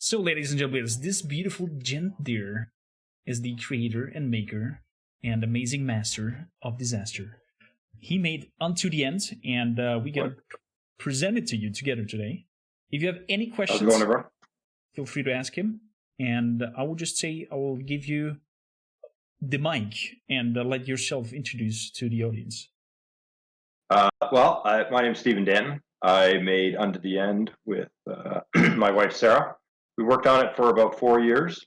So, ladies and gentlemen, this beautiful gent there is the creator and maker and amazing master of disaster. He made Unto the End, and we got to present it to you together today. If you have any questions, feel free to ask him. And I will just say I will give you the mic and let yourself introduce to the audience. My name's Stephen Danton. I made Unto the End with my wife, Sarah. We worked on it for about 4 years.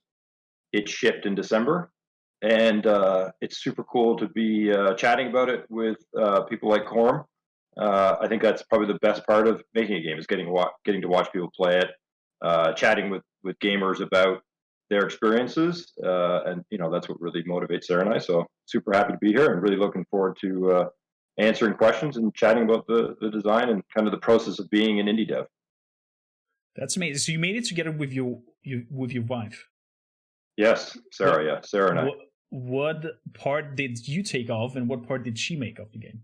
It shipped in December. And it's super cool to be chatting about it with people like Corm. I think that's probably the best part of making a game is getting to watch people play it, chatting with gamers about their experiences. And, that's what really motivates Sarah and I. So super happy to be here and really looking forward to answering questions and chatting about the design and kind of the process of being an indie dev. That's amazing. So you made it together with your wife. Yes, Sarah. Sarah and I. What part did you take off, and what part did she make of the game?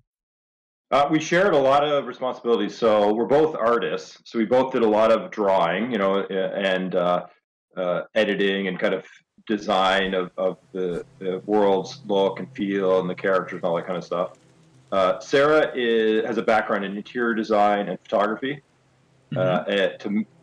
We shared a lot of responsibilities. So we're both artists. So we both did a lot of drawing, and editing and kind of design of the world's look and feel and the characters and all that kind of stuff. Sarah has a background in interior design and photography.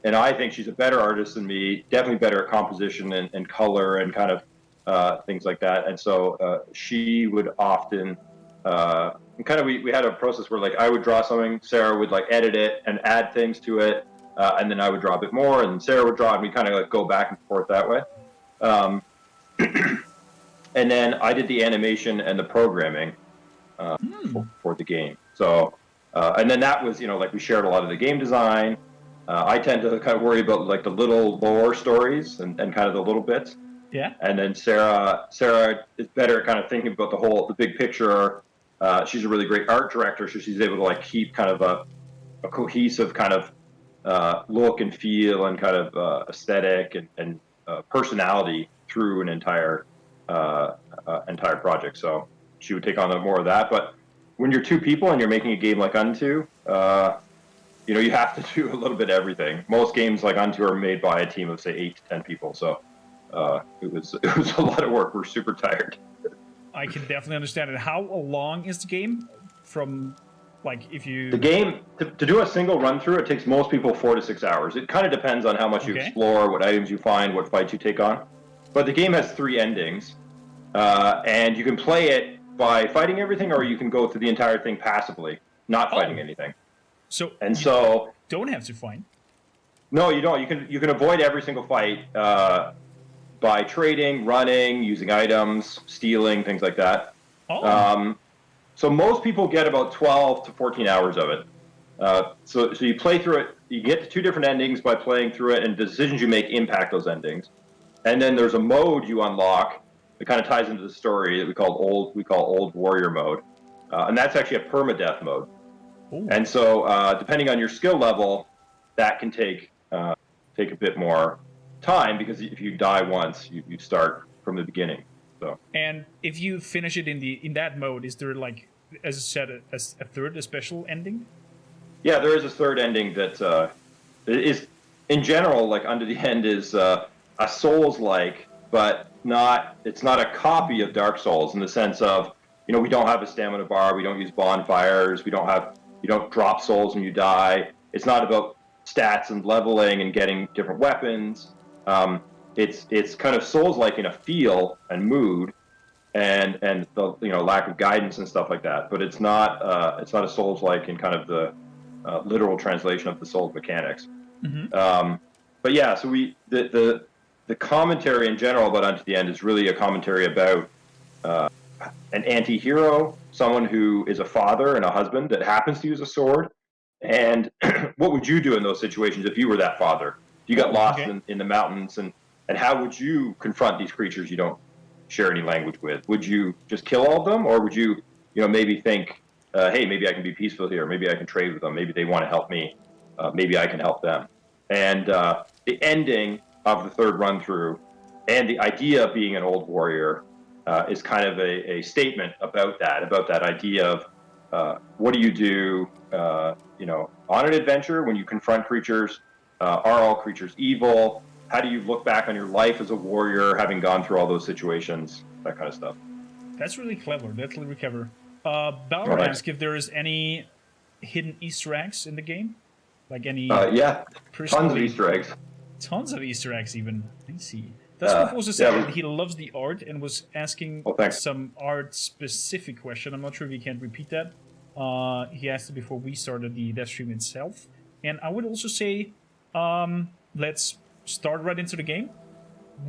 And I think she's a better artist than me, definitely better at composition and color and kind of things like that. And so she would often, we had a process where like I would draw something, Sarah would like edit it and add things to it, and then I would draw a bit more, and Sarah would draw, and we kind of like go back and forth that way. And then I did the animation and the programming for the game. So. And then that was, we shared a lot of the game design. I tend to kind of worry about like the little lore stories and kind of the little bits. Yeah. And then Sarah is better at kind of thinking about the big picture. She's a really great art director, so she's able to like keep kind of a cohesive kind of look and feel and kind of aesthetic and personality through an entire project. So she would take on more of that, but when you're two people and you're making a game like Unto, you have to do a little bit of everything. Most games like Unto are made by a team of say 8 to 10 people. So it was a lot of work. We're super tired. I can definitely understand it. How long is the game? From the game to do a single run through, it takes most people 4 to 6 hours. It kind of depends on how much you explore, what items you find, what fights you take on. But the game has 3 endings, and you can play it by fighting everything, or you can go through the entire thing passively, not fighting anything. So don't have to fight. No, you don't. You can avoid every single fight by trading, running, using items, stealing, things like that. So most people get about 12 to 14 hours of it. So you play through it. You get to 2 different endings by playing through it, and the decisions you make impact those endings. And then there's a mode you unlock. It kind of ties into the story that we call Old Warrior mode, and that's actually a permadeath mode. Ooh. And so, depending on your skill level, that can take a bit more time because if you die once, you start from the beginning. So. And if you finish it in that mode, is there like, as I said, a special ending? Yeah, there is a third ending that is, in general, like Unto the End is a Souls-like, but it's not a copy of Dark Souls in the sense of, we don't have a stamina bar, we don't use bonfires, you don't drop souls when you die. It's not about stats and leveling and getting different weapons. It's kind of Souls-like in a feel and mood and the lack of guidance and stuff like that. But it's not a Souls-like in kind of the literal translation of the Souls mechanics. Mm-hmm. But yeah, so the commentary in general about Unto the End is really a commentary about an anti-hero, someone who is a father and a husband that happens to use a sword. And what would you do in those situations if you were that father? If you got lost in the mountains, and how would you confront these creatures you don't share any language with? Would you just kill all of them, or would you maybe think, hey, maybe I can be peaceful here, maybe I can trade with them, maybe they want to help me, maybe I can help them. And the ending of the third run through and the idea of being an old warrior is kind of a statement about that idea of what do you do on an adventure when you confront creatures. Are all creatures evil? how do you look back on your life as a warrior, having gone through all those situations, that kind of stuff. That's really clever. That's really clever. Balor asks if there is any hidden Easter eggs in the game, like any. Yeah, tons of Easter eggs. Tons of Easter eggs, even. I see. Duskwolf also said that he loves the art and was asking some art-specific question. I'm not sure if he can repeat that. He asked it before we started the dev stream itself. And I would also say, let's start right into the game.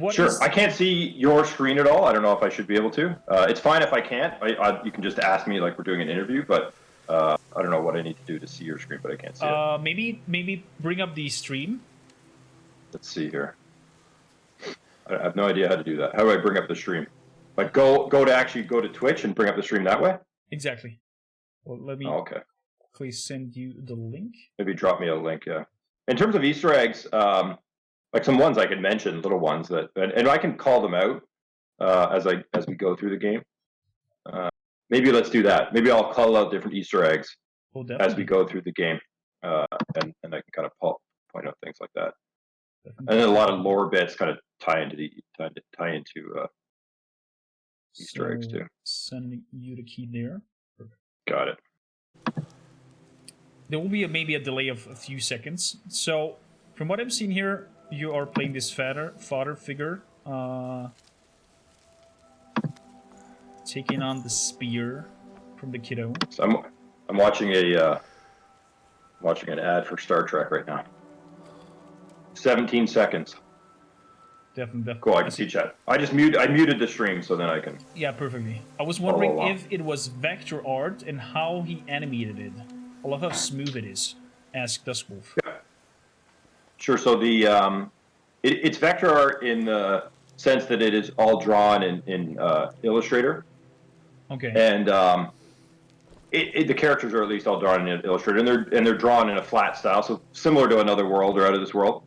I can't see your screen at all. I don't know if I should be able to. It's fine if I can't. You can just ask me like we're doing an interview, but I don't know what I need to do to see your screen, but I can't see it. Maybe bring up the stream. Let's see here. I have no idea how to do that. How do I bring up the stream? Like go to Twitch and bring up the stream that way? Exactly. Well, let me please send you the link. Maybe drop me a link, yeah. In terms of Easter eggs, like some ones I could mention, little ones that, and I can call them out as we go through the game. Maybe let's do that. Maybe I'll call out different Easter eggs as we go through the game, and I can kind of point out things like that. Definitely. And then a lot of lore bits kind of tie into Easter eggs too. Sending you the key there. Perfect. Got it. There will be maybe a delay of a few seconds. So, from what I'm seeing here, you are playing this father figure, taking on the spear from the kiddo. So I'm watching an ad for Star Trek right now. 17 seconds. Definitely. Cool, I can see chat. I muted the stream so then I can. Yeah, perfectly. I was wondering if it was vector art and how he animated it. I love how smooth it is. Asked Duskwolf. Yeah. Sure. So it's vector art in the sense that it is all drawn in Illustrator. Okay. And the characters are at least all drawn in Illustrator, and they're drawn in a flat style, so similar to Another World or Out of This World.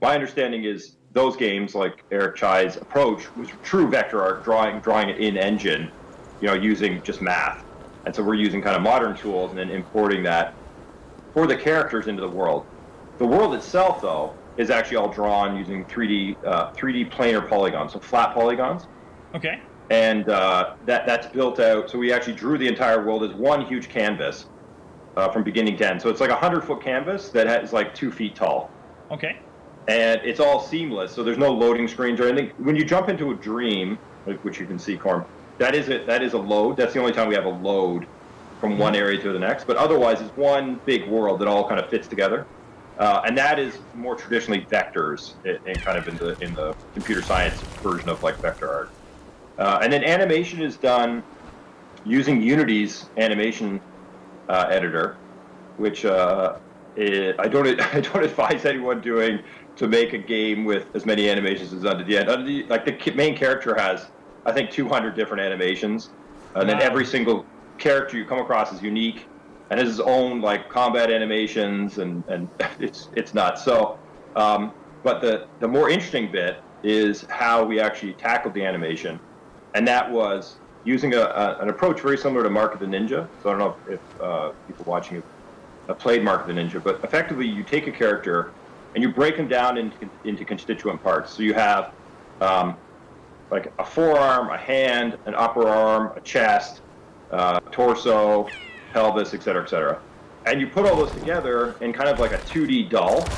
My understanding is those games, like Eric Chai's approach, was true vector art, drawing it in engine, using just math. And so we're using kind of modern tools and then importing that for the characters into the world. The world itself, though, is actually all drawn using 3D planar polygons, so flat polygons. Okay. And that's built out. So we actually drew the entire world as one huge canvas from beginning to end. So it's like a 100-foot canvas that is like 2 feet tall. Okay. And it's all seamless, so there's no loading screens or anything. When you jump into a dream, which you can see, Corm, that is a load. That's the only time we have a load from one area to the next. But otherwise, it's one big world that all kind of fits together. And that is more traditionally vectors, and kind of in the computer science version of like vector art. And then animation is done using Unity's animation editor, which I don't advise anyone doing to make a game with as many animations as Unto the End. The main character has, I think, 200 different animations, and then every single character you come across is unique and has his own like combat animations, and it's nuts. So, but the more interesting bit is how we actually tackled the animation, and that was using an approach very similar to Mark of the Ninja. So I don't know if people watching have played Mark of the Ninja, but effectively you take a character and you break them down into constituent parts. So you have like a forearm, a hand, an upper arm, a chest, torso, pelvis, etc., etc. And you put all those together in kind of like a 2D doll,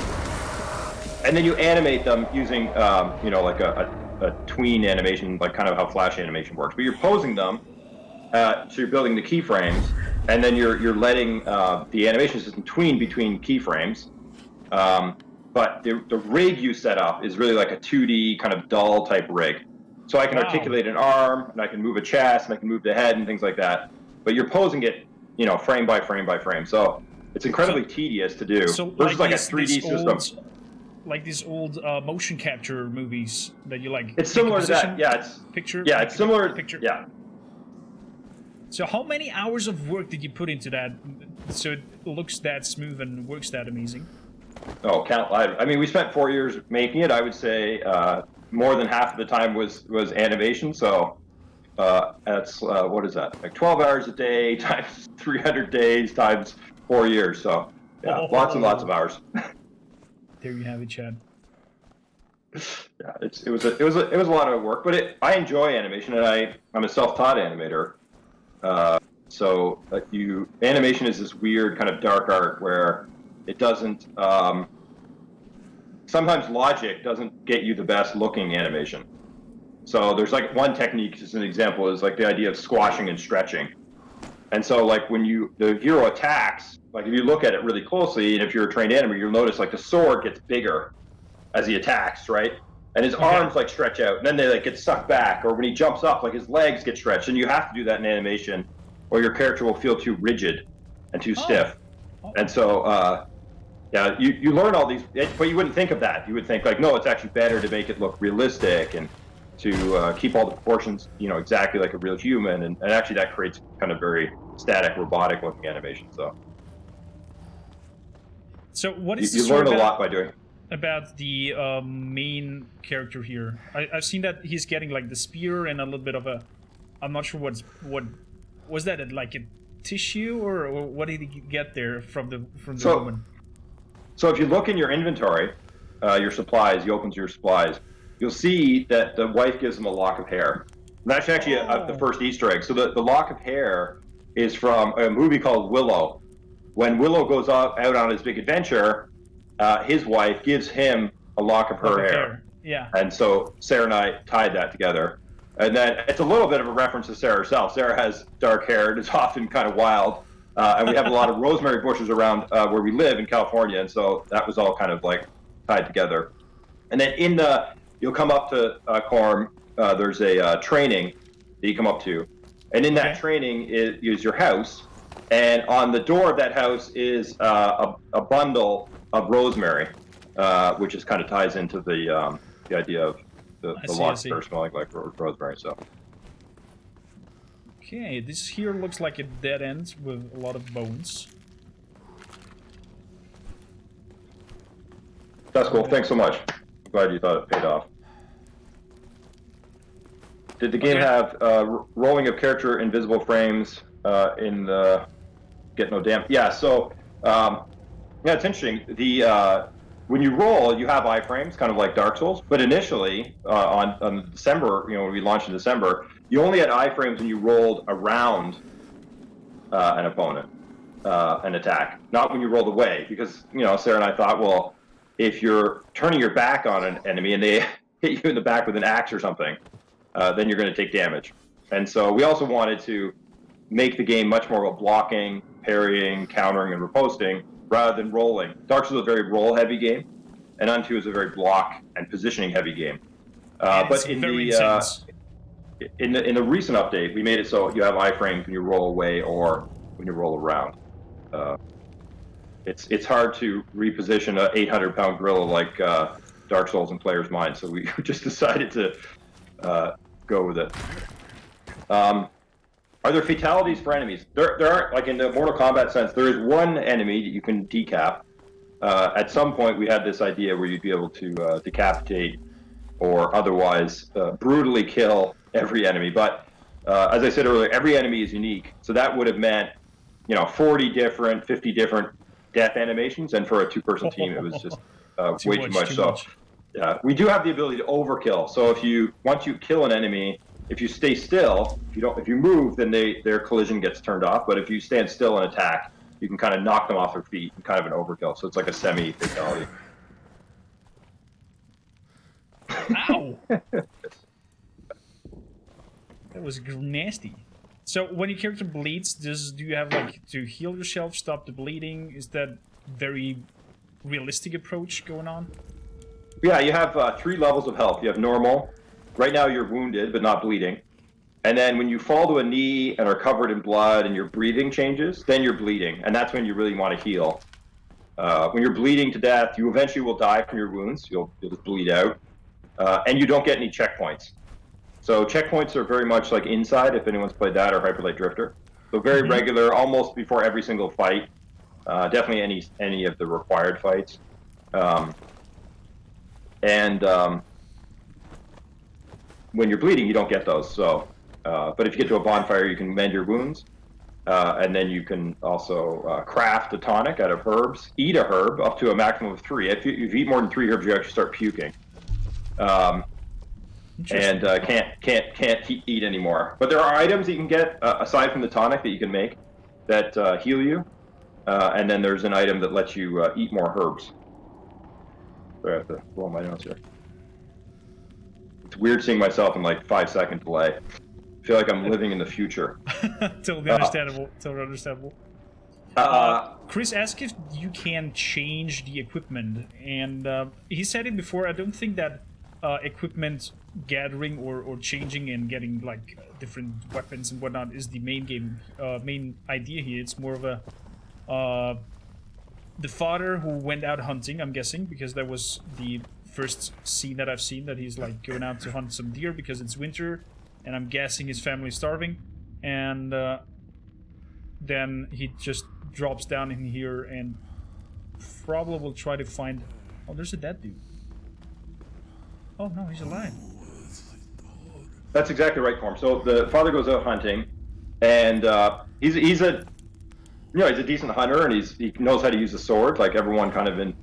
and then you animate them using like a tween animation, like kind of how Flash animation works. But you're posing them, so you're building the keyframes, and then you're letting the animation system tween between keyframes. But the rig you set up is really like a 2D kind of doll type rig. So I can articulate an arm, and I can move a chest, and I can move the head and things like that. But you're posing it, frame by frame by frame. So it's incredibly tedious to do. So versus like a 3D system. Like these old motion capture movies that you like. It's similar to that. Yeah, it's picture. Yeah, it's similar. Picture. Yeah. So how many hours of work did you put into that so it looks that smooth and works that amazing? Oh, I mean, we spent 4 years making it. I would say more than half of the time was animation. So that's what is that? Like 12 hours a day times 300 days times 4 years. So yeah, lots and lots of hours. There you have it, Chad. Yeah, it was a lot of work, but I enjoy animation, and I'm a self-taught animator. So animation is this weird kind of dark art where it doesn't. Sometimes logic doesn't get you the best looking animation. So there's like one technique, as an example, is like the idea of squashing and stretching. And so like when the hero attacks, like if you look at it really closely, and if you're a trained animator, you'll notice like the sword gets bigger as he attacks, right? And his arms like stretch out, and then they like get sucked back. Or when he jumps up, like his legs get stretched, and you have to do that in animation, or your character will feel too rigid and too stiff. And so, yeah, you learn all these, but you wouldn't think of that. You would think like, no, it's actually better to make it look realistic and to keep all the proportions, exactly like a real human. And actually, that creates kind of very static, robotic-looking animation. So what is you learn a lot by doing. About the main character here? I've seen that he's getting like the spear and a little bit of a. I'm not sure what was that, like a tissue or what did he get there from the woman? So if you look in your inventory, your supplies, you open to your supplies, you'll see that the wife gives him a lock of hair. And that's actually the first Easter egg. So the lock of hair is from a movie called Willow. When Willow goes out on his big adventure, his wife gives him a lock of her hair. Yeah. And so Sarah and I tied that together. And then it's a little bit of a reference to Sarah herself. Sarah has dark hair and is often kind of wild. And we have a lot of rosemary bushes around where we live in California. And so that was all kind of like tied together. And then you'll come up to Corm, there's a training that you come up to. And in that training is your house. And on the door of that house is a bundle of rosemary, which just kind of ties into the idea of the lock of smelling like rosemary. So. Okay, this here looks like a dead end with a lot of bones. That's cool. Thanks so much. I'm glad you thought it paid off. Did the game have rolling of character invisible frames in the Get No Damn? Yeah. So yeah, it's interesting. When you roll, you have iframes, kind of like Dark Souls. But initially, on December, when we launched in December, you only had iframes when you rolled around an opponent, an attack, not when you rolled away. Because Sarah and I thought, well, if you're turning your back on an enemy and they hit you in the back with an axe or something, then you're going to take damage. And so we also wanted to make the game much more of a blocking, parrying, countering, and riposting rather than rolling. Dark Souls is a very roll-heavy game, and Unto is a very block and positioning-heavy game. But in the recent update, we made it so you have iframes when you roll away or when you roll around. It's hard to reposition a 800-pound gorilla like Dark Souls in players' minds, so we just decided to go with it. Are there fatalities for enemies? There aren't, like in the Mortal Kombat sense, there is one enemy that you can decap. At some point, we had this idea where you'd be able to decapitate or otherwise brutally kill every enemy. But as I said earlier, every enemy is unique. So that would have meant, 40 different, 50 different death animations. And for a two-person team, it was just way too much. So we do have the ability to overkill. So once you kill an enemy, if you stay still, if you move, then their collision gets turned off. But if you stand still and attack, you can kind of knock them off their feet and kind of an overkill. So it's like a semi-fatality. Ow! That was nasty. So when your character bleeds, do you have like to heal yourself, stop the bleeding? Is that very realistic approach going on? Yeah, you have 3 levels of health. You have normal. Right now you're wounded but not bleeding. And then when you fall to a knee and are covered in blood and your breathing changes, then you're bleeding. And that's when you really want to heal. When you're bleeding to death, you eventually will die from your wounds. You'll just bleed out. And you don't get any checkpoints. So checkpoints are very much like Inside, if anyone's played that, or Hyper Light Drifter. So very regular, almost before every single fight. Definitely any of the required fights. When you're bleeding, you don't get those. So, but if you get to a bonfire, you can mend your wounds. And then you can also craft a tonic out of herbs, eat a herb up to a maximum of 3. If you eat more than 3 herbs, you actually start puking. And can't eat anymore. But there are items that you can get aside from the tonic that you can make that heal you, and then there's an item that lets you eat more herbs. Sorry, I have to blow my nose here. It's weird seeing myself in like 5-second delay. I feel like I'm living in the future. Totally understandable. Totally understandable. Chris asked if you can change the equipment, and he said it before. I don't think that equipment gathering or changing and getting like different weapons and whatnot is the main idea here. It's more of a the father who went out hunting, I'm guessing, because that was the first scene that I've seen, that he's like going out to hunt some deer because it's winter, and I'm guessing his family's starving, and then he just drops down in here and probably will try to find... Oh, there's a dead dude. Oh no, he's alive. That's exactly right, Form. So the father goes out hunting, and he's a decent hunter, and he knows how to use a sword, like everyone kind of in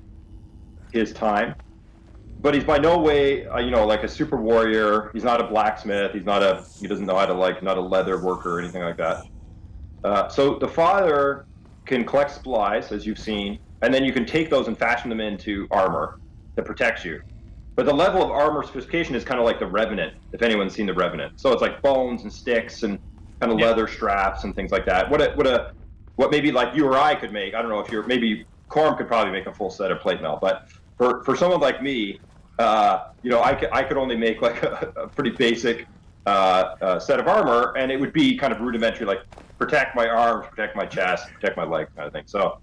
his time. But he's by no way, like a super warrior. He's not a blacksmith. He doesn't know how to not a leather worker or anything like that. So the father can collect supplies, as you've seen, and then you can take those and fashion them into armor that protects you. But the level of armor sophistication is kind of like the Revenant, if anyone's seen the Revenant. So it's like bones and sticks and kind of leather straps and things like that. What maybe like you or I could make. I don't know if maybe Corm could probably make a full set of plate mail, but for someone like me, I could only make like a pretty basic set of armor, and it would be kind of rudimentary, like protect my arms, protect my chest, protect my legs, kind of thing. So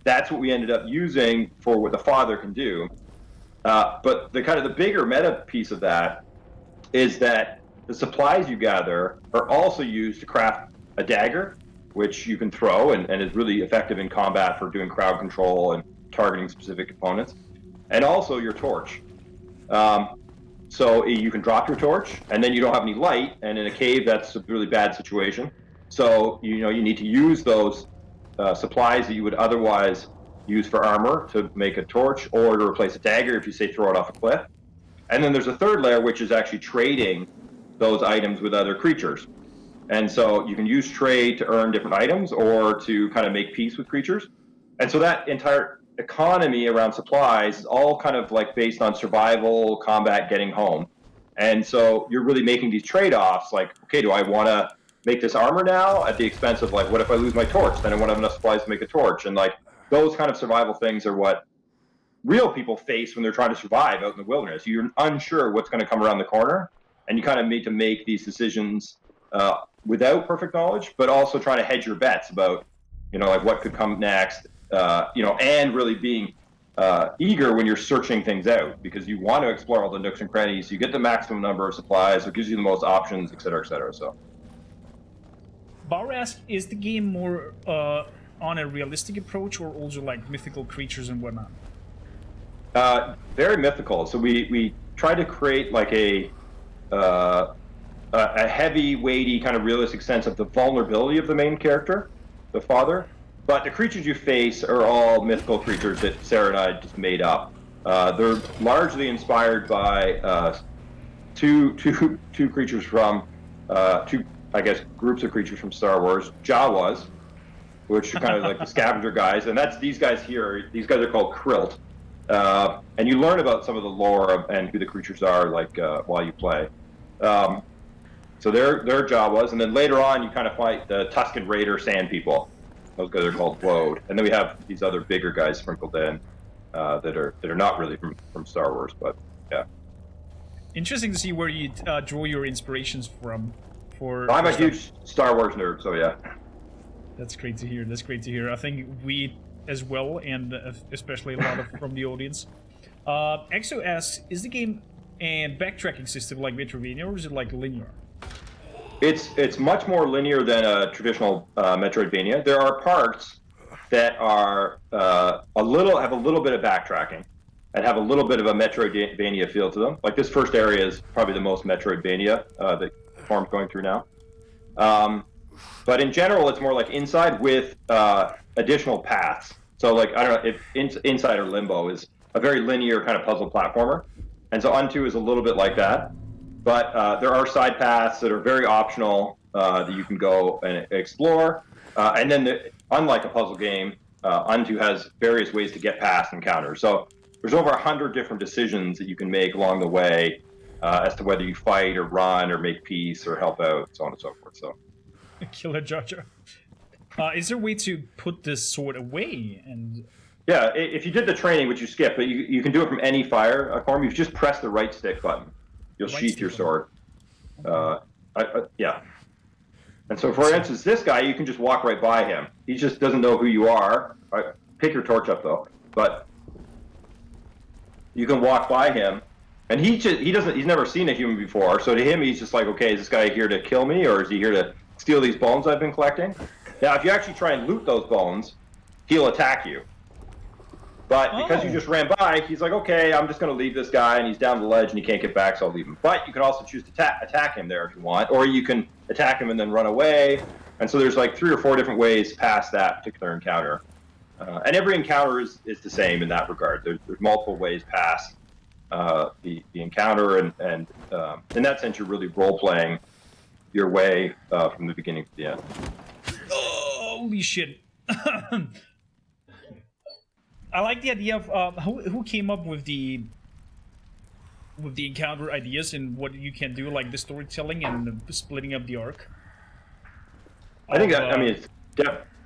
that's what we ended up using for what the father can do. But the bigger meta piece of that is that the supplies you gather are also used to craft a dagger, which you can throw and is really effective in combat for doing crowd control and targeting specific opponents, and also your torch. So you can drop your torch, and then you don't have any light, and in a cave that's a really bad situation. So you need to use those supplies that you would otherwise use for armor to make a torch, or to replace a dagger if you say throw it off a cliff. And then there's a third layer, which is actually trading those items with other creatures. And so you can use trade to earn different items or to kind of make peace with creatures. And so that entire economy around supplies is all kind of like based on survival, combat, getting home. And so you're really making these trade-offs, like, okay, do I want to make this armor now at the expense of like, what if I lose my torch? Then I won't have enough supplies to make a torch. And like, those kind of survival things are what real people face when they're trying to survive out in the wilderness. You're unsure what's going to come around the corner, and you kind of need to make these decisions without perfect knowledge, but also trying to hedge your bets about, like what could come next, and really being eager when you're searching things out, because you want to explore all the nooks and crannies. You get the maximum number of supplies, so it gives you the most options, et cetera, et cetera. So, Bauer asks, is the game more on a realistic approach, or also like mythical creatures and whatnot? Very mythical. So we try to create like a heavy, weighty, kind of realistic sense of the vulnerability of the main character, the father. But the creatures you face are all mythical creatures that Sarah and I just made up. They're largely inspired by two creatures from two, I guess, groups of creatures from Star Wars. Jawas, which are kind of like the scavenger guys, and that's these guys here. These guys are called Krilt. And you learn about some of the lore and who the creatures are, like while you play. So they're Jawas, and then later on you kind of fight the Tusken Raider Sand People. Those guys are called Woad, and then we have these other bigger guys sprinkled in that are not really from Star Wars, but yeah. Interesting to see where you draw your inspirations from. I'm a huge Star Wars nerd, so yeah. That's great to hear. That's great to hear. I think we as well, and especially a lot of from the audience. Exo asks, is the game a backtracking system like Metroidvania, or is it like linear? It's much more linear than a traditional Metroidvania. There are parts that are have a little bit of backtracking and have a little bit of a Metroidvania feel to them. Like this first area is probably the most Metroidvania that Form's going through now. But in general, it's more like Inside with additional paths. So like, I don't know if Inside or Limbo is a very linear kind of puzzle platformer. And so Unto is a little bit like that. But there are side paths that are very optional that you can go and explore. And then, unlike a puzzle game, Unto has various ways to get past encounters. So there's over 100 different decisions that you can make along the way as to whether you fight or run or make peace or help out, so on and so forth. So, Killer Jar Jar. Is there a way to put this sword away? And yeah, if you did the training, which you skip, but you can do it from any fire form. You just press the right stick button. You'll sheath your sword. Yeah. And so, for instance, this guy, you can just walk right by him. He just doesn't know who you are. Pick your torch up, though. But you can walk by him, and he's never seen a human before. So to him, he's just like, okay, is this guy here to kill me, or is he here to steal these bones I've been collecting? Now, if you actually try and loot those bones, he'll attack you. But because you just ran by, he's like, okay, I'm just going to leave this guy, and he's down the ledge, and he can't get back, so I'll leave him. But you can also choose to attack him there if you want, or you can attack him and then run away. And so there's like 3 or 4 different ways past that particular encounter. And every encounter is the same in that regard. There's multiple ways past the encounter, and in that sense, you're really role-playing your way from the beginning to the end. oh, holy shit! I like the idea of who came up with the encounter ideas and what you can do, like the storytelling and the splitting up the arc. I think I mean it's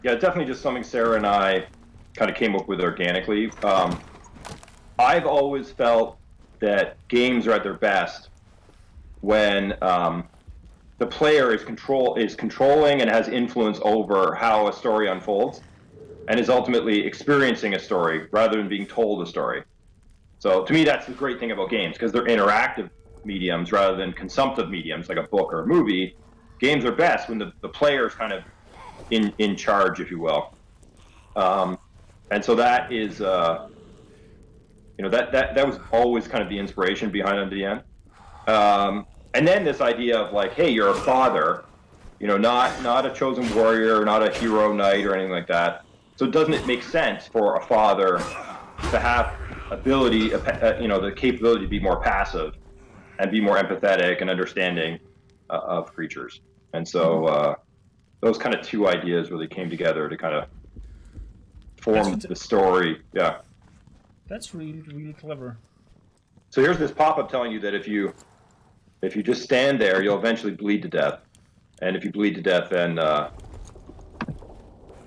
definitely just something Sarah and I kind of came up with organically. I've always felt that games are at their best when the player is controlling and has influence over how a story unfolds, and is ultimately experiencing a story rather than being told a story. So to me, that's the great thing about games, because they're interactive mediums rather than consumptive mediums like a book or a movie. Games are best when the player is kind of in charge, if you will. And so that is, that was always kind of the inspiration behind Unto the End. And then this idea of like, hey, you're a father, not a chosen warrior, not a hero knight or anything like that. So doesn't it make sense for a father to have the capability to be more passive and be more empathetic and understanding of creatures? And so those kind of 2 ideas really came together to kind of form the story. Yeah. That's really, really clever. So here's this pop-up telling you that if you just stand there, you'll eventually bleed to death. And if you bleed to death, then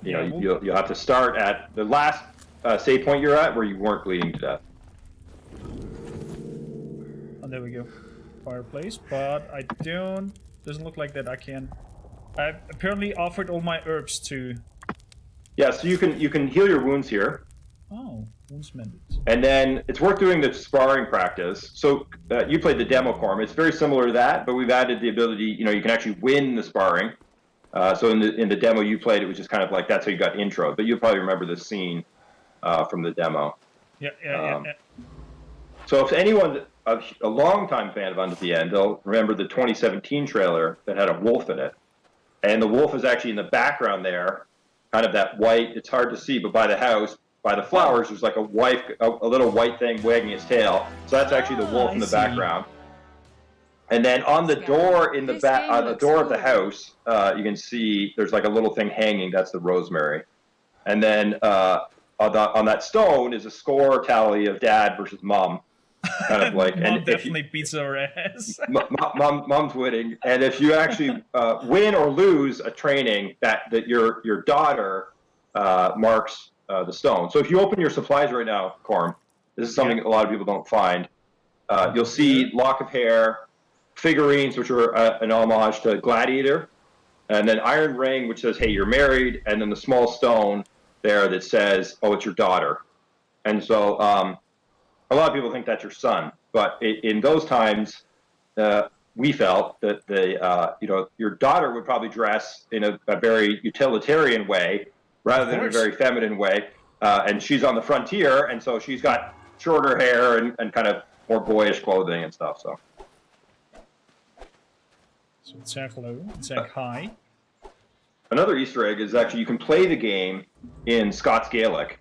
you'll have to start at the last save point you're at where you weren't bleeding to death. Oh, there we go. Fireplace, but I doesn't look like that I can. I've apparently offered all my herbs to... Yeah, so you can heal your wounds here. Oh, wounds mended. And then it's worth doing the sparring practice. So you played the demo, Corm. It's very similar to that, but we've added the ability, you can actually win the sparring. So in the demo you played, it was just kind of like that's how you got intro. But you'll probably remember this scene from the demo. Yeah. So if anyone, a longtime fan of Unto the End, they'll remember the 2017 trailer that had a wolf in it. And the wolf is actually in the background there, kind of that white, it's hard to see, but by the house, by the flowers, there's like a little white thing wagging its tail. So that's actually the wolf in the background. And then on the door in the back, on the door of the house, you can see there's like a little thing hanging. That's the rosemary. And then on that stone is a score tally of dad versus mom. Kind of like, Mom definitely beats our ass. Mom's winning. And if you actually win or lose a training, that your daughter marks the stone. So if you open your supplies right now, Corm, this is something a lot of people don't find. You'll see lock of hair, figurines, which are an homage to Gladiator, and then iron ring, which says, hey, you're married, and then the small stone there that says, oh, it's your daughter. And so a lot of people think that's your son, but in those times, we felt that your daughter would probably dress in a very utilitarian way rather than in a very feminine way, and she's on the frontier, and so she's got shorter hair and kind of more boyish clothing and stuff. So it's like hello, it's like hi. Another Easter egg is actually you can play the game in Scots Gaelic.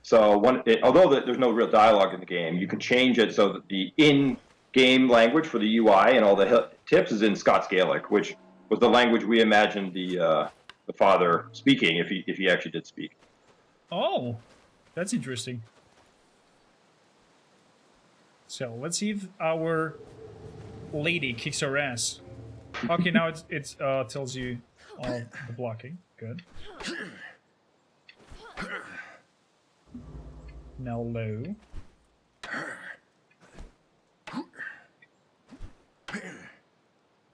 So although there's no real dialogue in the game, you can change it so that the in-game language for the UI and all the tips is in Scots Gaelic, which was the language we imagined the father speaking if he actually did speak. Oh, that's interesting. So let's see if our lady kicks our ass. Okay, now it tells you all the blocking. Good. Now low.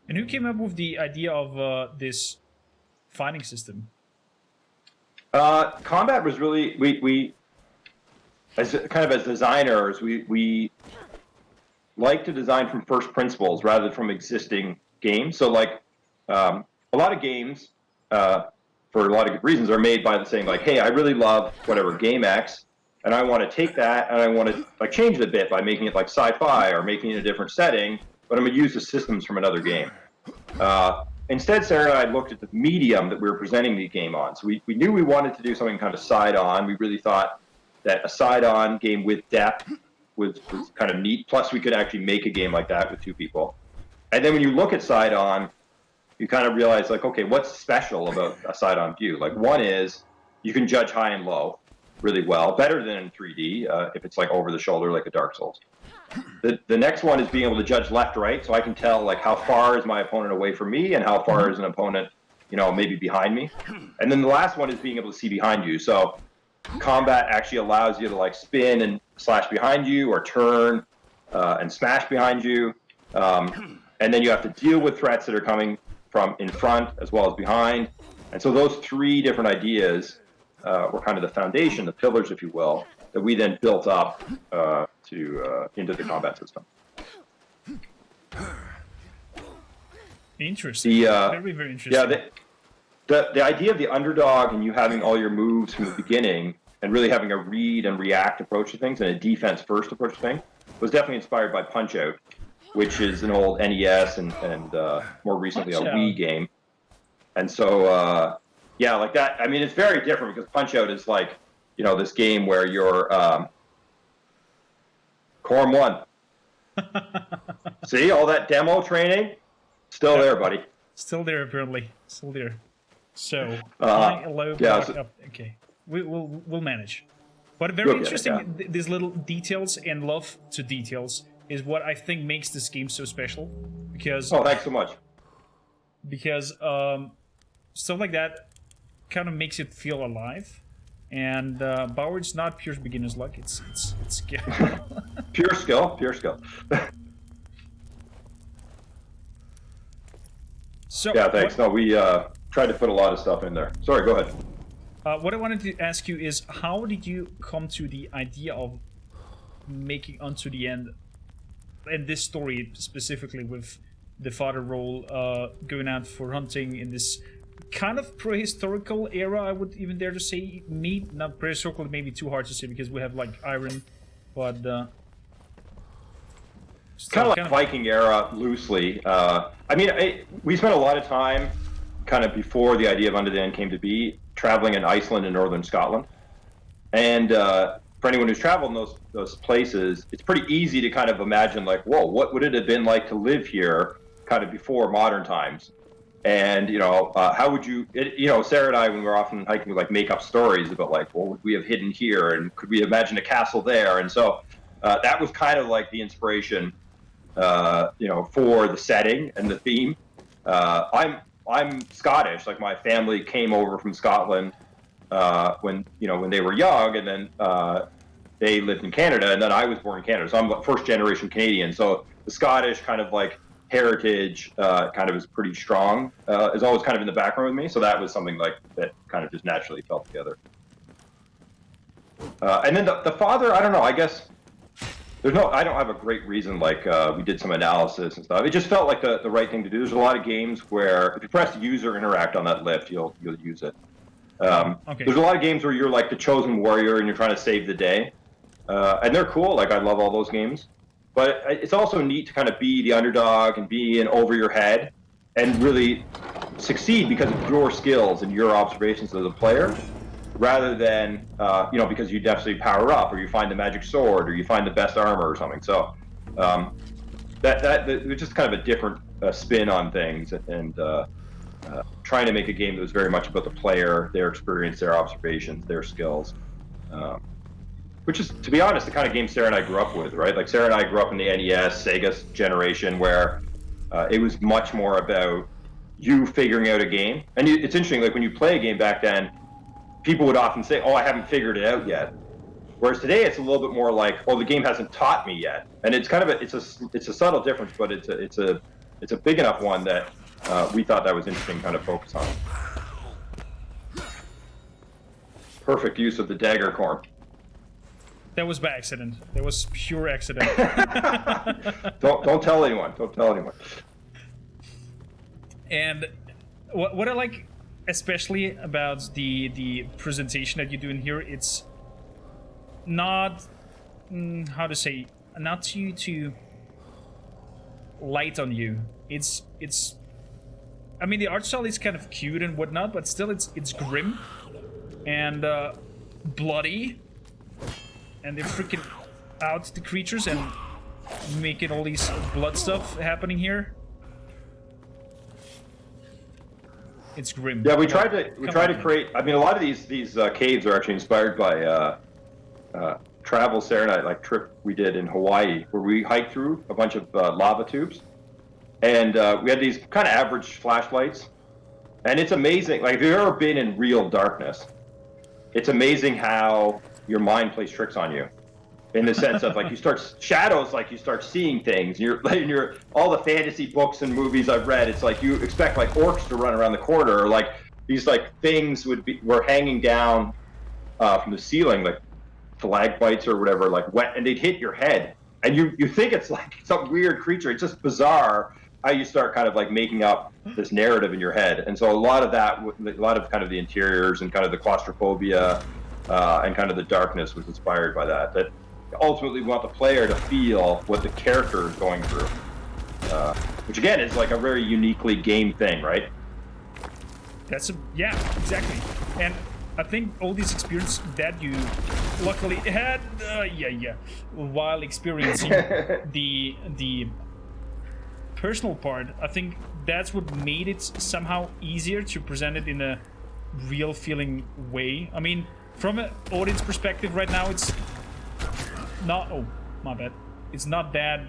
And who came up with the idea of this fighting system? Combat was really we as designers we like to design from first principles rather than from existing games. So like a lot of games for a lot of good reasons are made by saying like, hey, I really love whatever game X, and I want to take that and I want to like change it a bit by making it like sci-fi or making it a different setting, but I'm going to use the systems from another game. Instead, Sarah and I looked at the medium that we were presenting the game on. So we knew we wanted to do something kind of side-on. We really thought that a side-on game with depth was kind of neat. Plus, we could actually make a game like that with 2 people. And then when you look at side-on, you kind of realize, like, okay, what's special about a side-on view? Like, one is you can judge high and low really well, better than in 3D if it's like over the shoulder like a Dark Souls. The next one is being able to judge left, right, so I can tell like how far is my opponent away from me and how far is an opponent, maybe behind me. And then the last one is being able to see behind you. So combat actually allows you to like spin and slash behind you or turn and smash behind you. And then you have to deal with threats that are coming from in front as well as behind. And so those 3 different ideas were kind of the foundation, the pillars, if you will, that we then built up into the combat system. Interesting. Very, very interesting. Yeah, the idea of the underdog and you having all your moves from the beginning and really having a read and react approach to things and a defense first approach to things was definitely inspired by Punch-Out, which is an old NES and more recently a Wii game. And so, yeah, like that. I mean, it's very different because Punch-Out is like, this game where you're Quorum 1. See, all that demo training, still there, buddy. Still there, apparently. Still there. So, high, low, block, up. Okay, we'll manage. But very interesting. These little details and love to details is what I think makes this game so special. Because thanks so much. Because stuff like that kind of makes it feel alive. And Boward's not pure beginner's luck. It's skill. Pure skill. So yeah, thanks. No, we tried to put a lot of stuff in there. Sorry, go ahead. What I wanted to ask you is, how did you come to the idea of making Unto the End, and this story specifically with the father role, going out for hunting in this kind of prehistorical era, I would even dare to say. Not prehistorical, maybe too hard to say because we have like iron, but kind of like Viking era loosely. I mean, we spent a lot of time kind of before the idea of Unto the End came to be traveling in Iceland and northern Scotland. And for anyone who's traveled in those places, it's pretty easy to kind of imagine like, whoa, what would it have been like to live here kind of before modern times? And, how would you, Sarah and I, when we were often hiking, we like make up stories about like, what would we have hidden here? And could we imagine a castle there? And so that was kind of like the inspiration, for the setting and the theme. I'm Scottish, like my family came over from Scotland when they were young, and then they lived in Canada, and then I was born in Canada. So I'm a first generation Canadian. So the Scottish kind of like heritage kind of is pretty strong, is always kind of in the background with me. So that was something like that kind of just naturally fell together. And then the father, I don't know, I guess I don't have a great reason, like we did some analysis and stuff. It just felt like the right thing to do. There's a lot of games where if you press user interact on that lift, you'll use it. Okay. There's a lot of games where you're like the chosen warrior and you're trying to save the day. And they're cool, like I love all those games. But it's also neat to kind of be the underdog and be in over your head and really succeed because of your skills and your observations as a player. rather than because you definitely power up, or you find the magic sword, or you find the best armor or something. So that it was just kind of a different spin on things, and trying to make a game that was very much about the player, their experience, their observations, their skills. Which is, to be honest, the kind of game Sarah and I grew up with, right? Like Sarah and I grew up in the NES, Sega generation, where it was much more about you figuring out a game. And it's interesting, like when you play a game back then, people would often say, "Oh, I haven't figured it out yet." Whereas today, it's a little bit more like, "Oh, the game hasn't taught me yet." And it's kind of it's a subtle difference, but it's a big enough one that we thought that was interesting, kind of focus on. Perfect use of the dagger corn. That was by accident. That was pure accident. Don't tell anyone. Don't tell anyone. And what I like especially about the presentation that you do in here, it's not how to say, not too light on you. It's I mean, the art style is kind of cute and whatnot, but still it's grim and bloody. And they're freaking out the creatures and making all these blood stuff happening here. It's grim. Yeah, we tried to create. I mean, a lot of these caves are actually inspired by travel Sarah and I, like trip we did in Hawaii, where we hiked through a bunch of lava tubes, and we had these kind of average flashlights, and it's amazing. Like if you've ever been in real darkness, it's amazing how your mind plays tricks on you, in the sense of like you start seeing things. You're all the fantasy books and movies I've read. It's like you expect like orcs to run around the corner, or like these like things were hanging down from the ceiling, like stalagmites or whatever, like wet, and they'd hit your head, and you think it's like some weird creature. It's just bizarre how you start kind of like making up this narrative in your head. And so a lot of kind of the interiors and kind of the claustrophobia. And kind of the darkness was inspired by that. That ultimately we want the player to feel what the character is going through, which again is like a very uniquely game thing, right? Yeah, exactly. And I think all this experience that you luckily had, while experiencing the personal part, I think that's what made it somehow easier to present it in a real feeling way. I mean, from an audience perspective right now, it's not... Oh, my bad. It's not that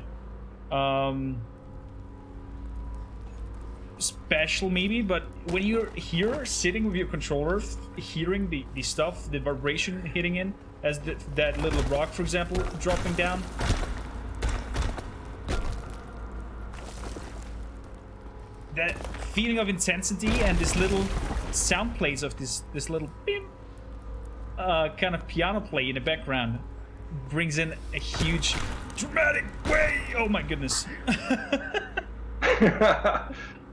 special, maybe, but when you're here, sitting with your controller, hearing the stuff, the vibration hitting in, as that little rock, for example, dropping down. That feeling of intensity and this little sound plays of this little bim, kind of piano play in the background brings in a huge dramatic way. Oh my goodness.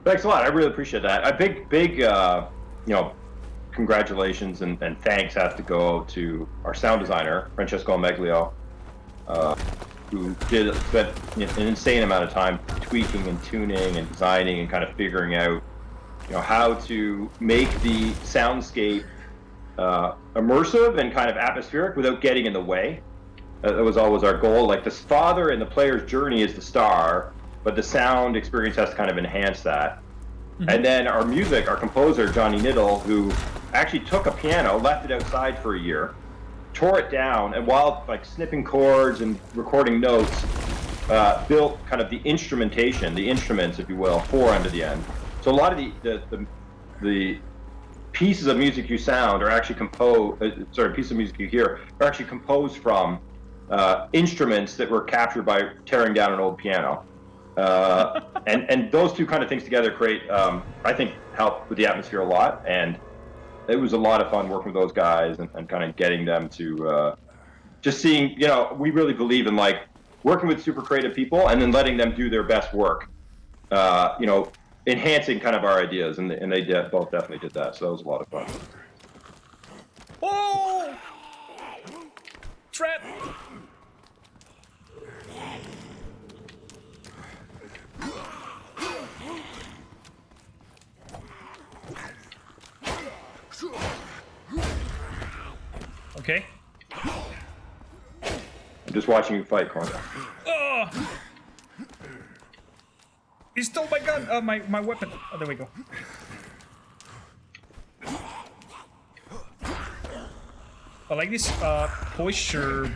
Thanks a lot. I really appreciate that. A big congratulations and thanks have to go to our sound designer, Francesco Meglio, who spent an insane amount of time tweaking and tuning and designing and kind of figuring out, how to make the soundscape immersive and kind of atmospheric without getting in the way. That was always our goal. Like the father and the player's journey is the star, but the sound experience has to kind of enhance that. Mm-hmm. And then our music, our composer, Johnny Niddle, who actually took a piano, left it outside for a year, tore it down, and while like snipping chords and recording notes, built kind of the instrumentation, the instruments, if you will, for Unto the End. So a lot of the pieces of music you sound are actually pieces of music you hear are actually composed from instruments that were captured by tearing down an old piano. And those two kind of things together create, I think, help with the atmosphere a lot. And it was a lot of fun working with those guys and kind of getting them to just seeing, we really believe in like working with super creative people and then letting them do their best work, enhancing kind of our ideas. And they both definitely did that. So that was a lot of fun. Oh! Trap! Okay. I'm just watching you fight, Corn. Oh! He stole my gun! My weapon. Oh, there we go. I like this posture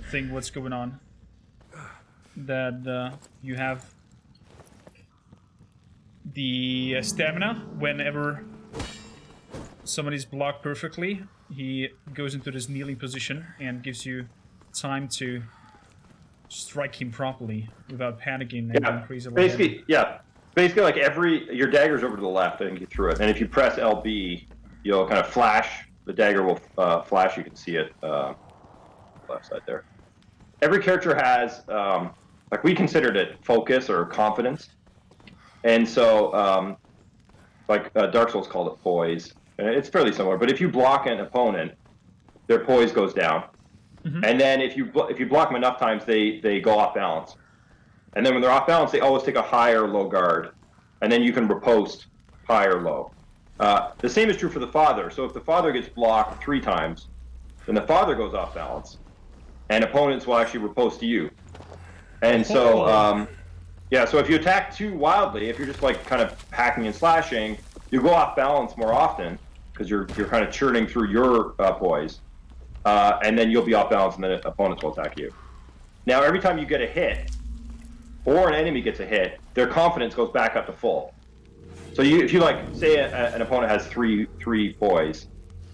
thing, what's going on. That you have the stamina whenever somebody's blocked perfectly. He goes into this kneeling position and gives you time to strike him properly without panicking and going crazy. Basically, like your dagger's over to the left. I think you threw it, and if you press LB, you'll kind of flash. The dagger will flash. You can see it left side there. Every character has like we considered it focus or confidence, and so like Dark Souls called it poise. And it's fairly similar, but if you block an opponent, their poise goes down. And then if you block them enough times, they go off balance. And then when they're off balance, they always take a high or low guard. And then you can riposte high or low. The same is true for the Father. So if the Father gets blocked 3 times, then the Father goes off balance. And opponents will actually riposte to you. And so, so if you attack too wildly, if you're just like kind of hacking and slashing, you go off balance more often because you're kind of churning through your poise. And then you'll be off balance, and then opponents will attack you. Now, every time you get a hit, or an enemy gets a hit, their confidence goes back up to full. So if you like, say an opponent has three poise,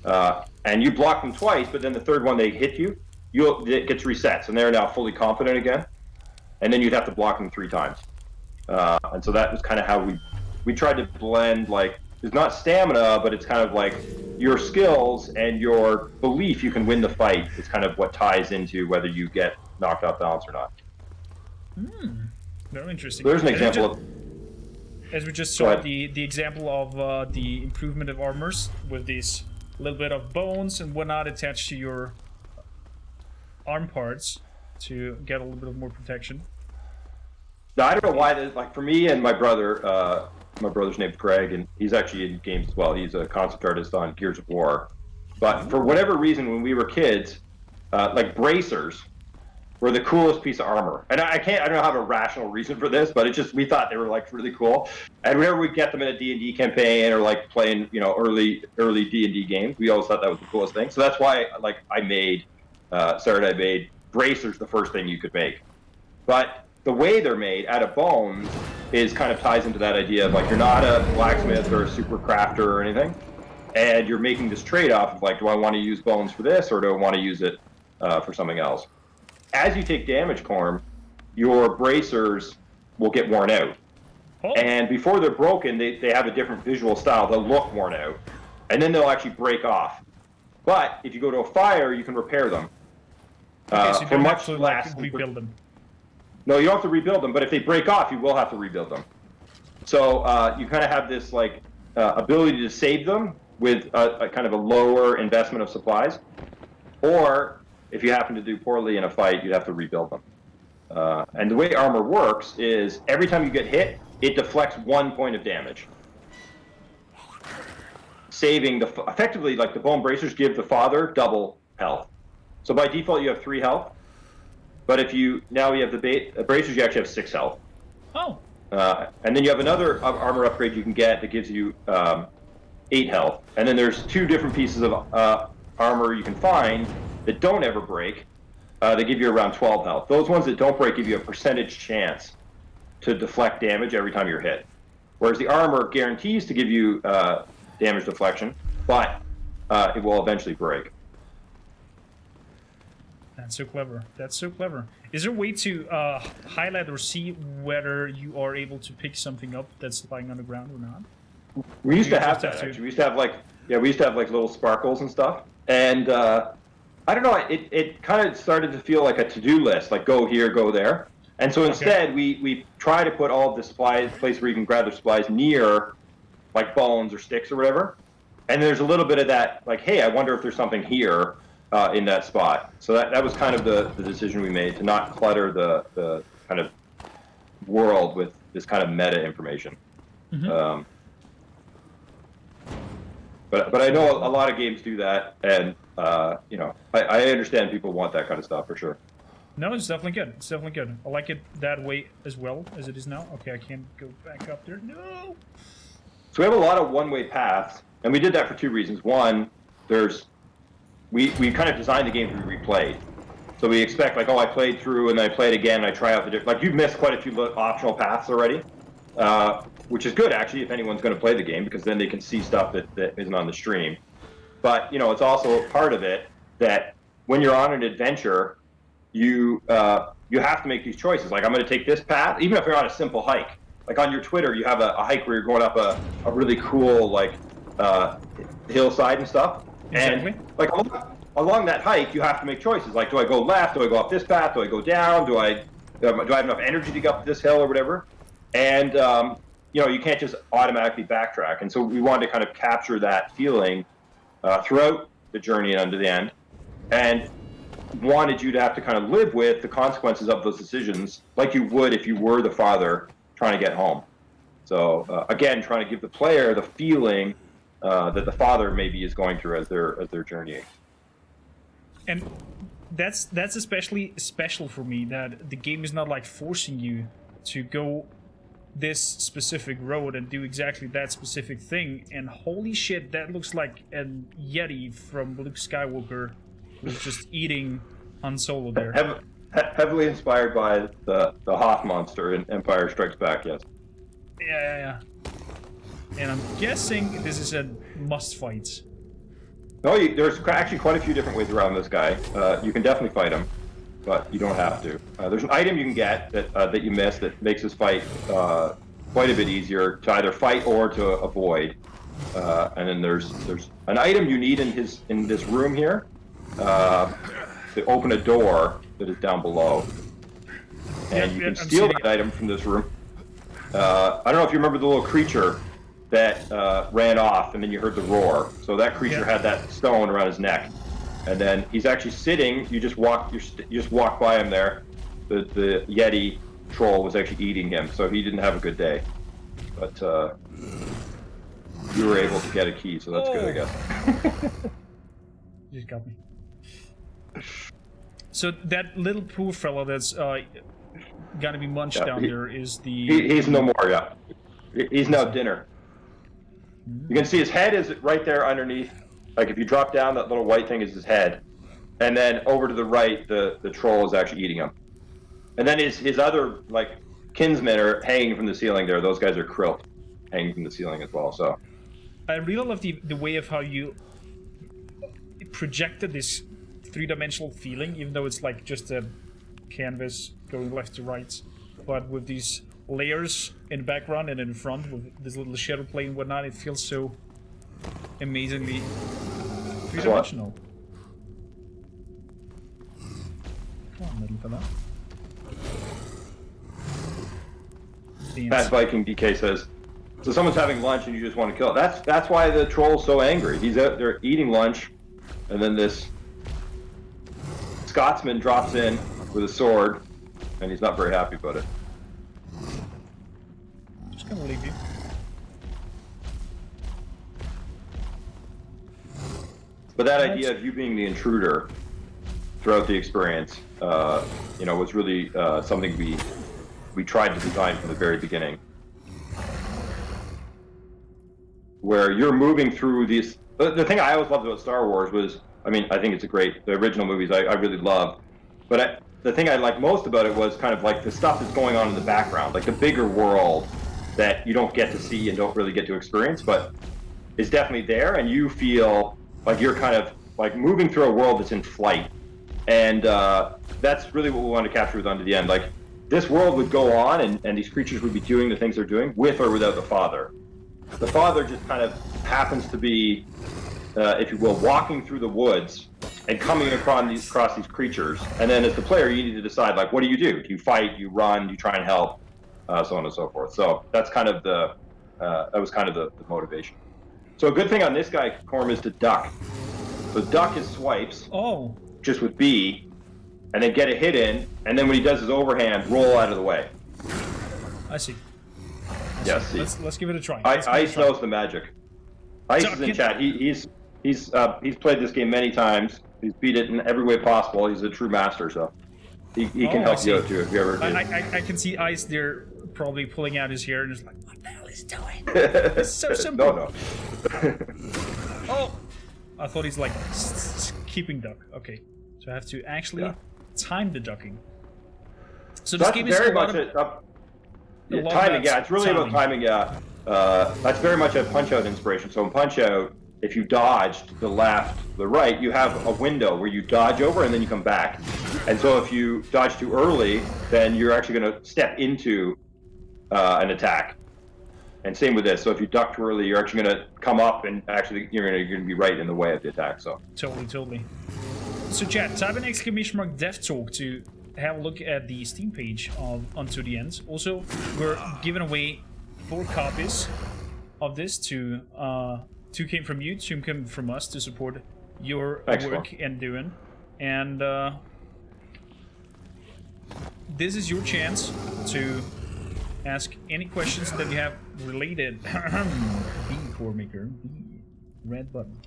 and you block them twice, but then the third one they hit you, it gets reset, so they're now fully confident again. And then you'd have to block them 3 times. And so that was kind of how we tried to blend, like, it's not stamina, but it's kind of like your skills and your belief you can win the fight is kind of what ties into whether you get knocked off balance or not. Very interesting. There's an example as we just saw the example of the improvement of armors with these little bit of bones and whatnot attached to your arm parts to get a little bit of more protection. Now, I don't know why, like for me and my brother's named Greg, and he's actually in games as well. He's a concept artist on Gears of War. But for whatever reason, when we were kids, like bracers were the coolest piece of armor. And I don't have a rational reason for this, but we thought they were like really cool. And whenever we get them in a D&D campaign or like playing, early D&D games, we always thought that was the coolest thing. So that's why I made bracers the first thing you could make. But the way they're made out of bones is kind of ties into that idea of like you're not a blacksmith or a super crafter or anything, and you're making this trade-off of like, do I want to use bones for this or do I want to use it for something else? As you take damage, Corm, your bracers will get worn out. And before they're broken, they have a different visual style. They'll look worn out, and then they'll actually break off. But if you go to a fire, you can repair them. Okay, so you for don't much have to less. rebuild them. No, you don't have to rebuild them, but if they break off, you will have to rebuild them. So you kind of have this like ability to save them with a kind of a lower investment of supplies, or if you happen to do poorly in a fight, you'd have to rebuild them. And the way armor works is every time you get hit, it deflects 1 point of damage, saving effectively like the bone bracers give the Father double health. So by default, you have 3 health. But if you have the bracers, you actually have 6 health. Oh. And then you have another armor upgrade you can get that gives you 8 health. And then there's 2 different pieces of armor you can find that don't ever break. They give you around 12 health. Those ones that don't break give you a percentage chance to deflect damage every time you're hit. Whereas the armor guarantees to give you damage deflection, but it will eventually break. That's so clever. That's so clever. Is there a way to highlight or see whether you are able to pick something up that's lying on the ground or not? We used to have that, actually. We used to have like little sparkles and stuff. And I don't know, it kind of started to feel like a to-do list, like go here, go there. And so instead, we try to put all of the supplies, place where you can grab the supplies near like bones or sticks or whatever. And there's a little bit of that, like, hey, I wonder if there's something here in that spot. So that was kind of the decision we made, to not clutter the kind of world with this kind of meta information. But I know a lot of games do that, and you know, I understand people want that kind of stuff for sure. No, it's definitely good. It's definitely good. I like it that way as well as it is now. Okay, I can't go back up there. No! So we have a lot of one-way paths, and we did that for two reasons. One, we kind of designed the game to be replayed. So we expect, like, oh, I played through and then I played again and I try out the different... Like, you've missed quite a few optional paths already, which is good, actually, if anyone's going to play the game, because then they can see stuff that isn't on the stream. But, you know, it's also part of it that when you're on an adventure, you have to make these choices. Like, I'm going to take this path, even if you're on a simple hike. Like, on your Twitter, you have a hike where you're going up a really cool, like, hillside and stuff. Exactly. And, like, along that hike, you have to make choices. Like, do I go left? Do I go up this path? Do I go down? Do I have enough energy to get up this hill or whatever? And, you know, you can't just automatically backtrack. And so we wanted to kind of capture that feeling throughout the journey Unto the End, and wanted you to have to kind of live with the consequences of those decisions like you would if you were the father trying to get home. So, again, trying to give the player the feeling that the father maybe is going through as they're journeying. And that's especially special for me, that the game is not like forcing you to go this specific road and do exactly that specific thing. And holy shit, that looks like a Yeti from Luke Skywalker who's just eating Han Solo there. Heavily inspired by the Hoth monster in Empire Strikes Back, yes. Yeah. And I'm guessing this is a must fight. No, there's actually quite a few different ways around this guy. You can definitely fight him, but you don't have to. There's an item you can get that you missed that makes this fight quite a bit easier to either fight or to avoid. And then there's an item you need in this room here to open a door that is down below, and you can steal that item from this room. I don't know if you remember the little creature that ran off, and then you heard the roar. So that creature had that stone around his neck, and then he's actually sitting. You just walk by him there. The Yeti troll was actually eating him, so he didn't have a good day. But you were able to get a key, so that's good, I guess. You just got me. So that little poor fellow that's gonna be munched down there is the... He's no more, yeah. He's now dinner. You can see his head is right there underneath. Like, if you drop down, that little white thing is his head. And then over to the right, the troll is actually eating him. And then his other, like, kinsmen are hanging from the ceiling there. Those guys are krill, hanging from the ceiling as well, so... I really love the way of how you projected this three-dimensional feeling, even though it's like just a canvas going left to right, but with these layers in the background and in the front with this little shadow plane and whatnot, it feels so amazingly three-dimensional. Come on, little fella. Fast Viking DK says, so someone's having lunch and you just want to kill it. That's why the troll's so angry. He's out there eating lunch, and then this Scotsman drops in with a sword, and he's not very happy about it. Just gonna leave you. But that idea of you being the intruder throughout the experience, you know, was really something we tried to design from the very beginning. Where you're moving through these... The thing I always loved about Star Wars was, I mean, I think it's the original movies I really love, but the thing I liked most about it was kind of like the stuff that's going on in the background, like the bigger world that you don't get to see and don't really get to experience, but is definitely there, and you feel like you're kind of like moving through a world that's in flight. And that's really what we wanted to capture with Unto the End. Like, this world would go on, and these creatures would be doing the things they're doing with or without the father. The father just kind of happens to be, if you will, walking through the woods and coming across these creatures. And then as the player, you need to decide, like, what do? Do you fight? Do you run? Do you try and help? So on and so forth. So that's kind of the motivation. So a good thing on this guy, Corm, is to duck. So duck his swipes, just with B, and then get a hit in, and then when he does his overhand, roll out of the way. I see. Yes, Let's give it a try. Ice knows the magic. Ice is in chat. He's played this game many times. He's beat it in every way possible. He's a true master, so he can help you out too if you ever need. I can see Ice there probably pulling out his hair and just like, what the hell is he doing? It's so simple. No. Oh, I thought he's like keeping duck. Okay, so I have to actually time the ducking. So this game is very a much timing. Yeah, it's really about timing. Yeah, that's very much a Punch-Out inspiration. So in Punch-Out, if you dodge to the left, the right, you have a window where you dodge over and then you come back. And so if you dodge too early, then you're actually going to step into an attack. And same with this. So if you duck too early, you're actually going to come up and actually you're going to be right in the way of the attack. So totally. So chat, type an exclamation ! DevTalk to have a look at the Steam page of Unto the End. Also, we're giving away 4 copies of this to 2 came from you, 2 came from us to support your work and doing. And this is your chance to ask any questions that you have related. B core maker, B, red button.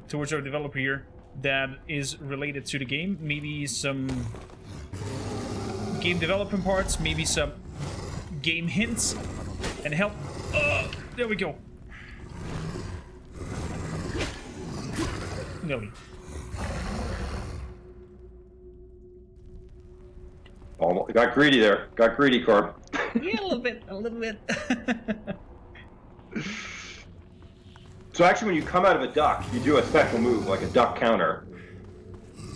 Towards our developer here that is related to the game. Maybe some game development parts, maybe some game hints and help. There we go. Nearly. almost got greedy there. Got greedy, Corp. Yeah, a little bit. So actually, when you come out of a duck, you do a special move, like a duck counter.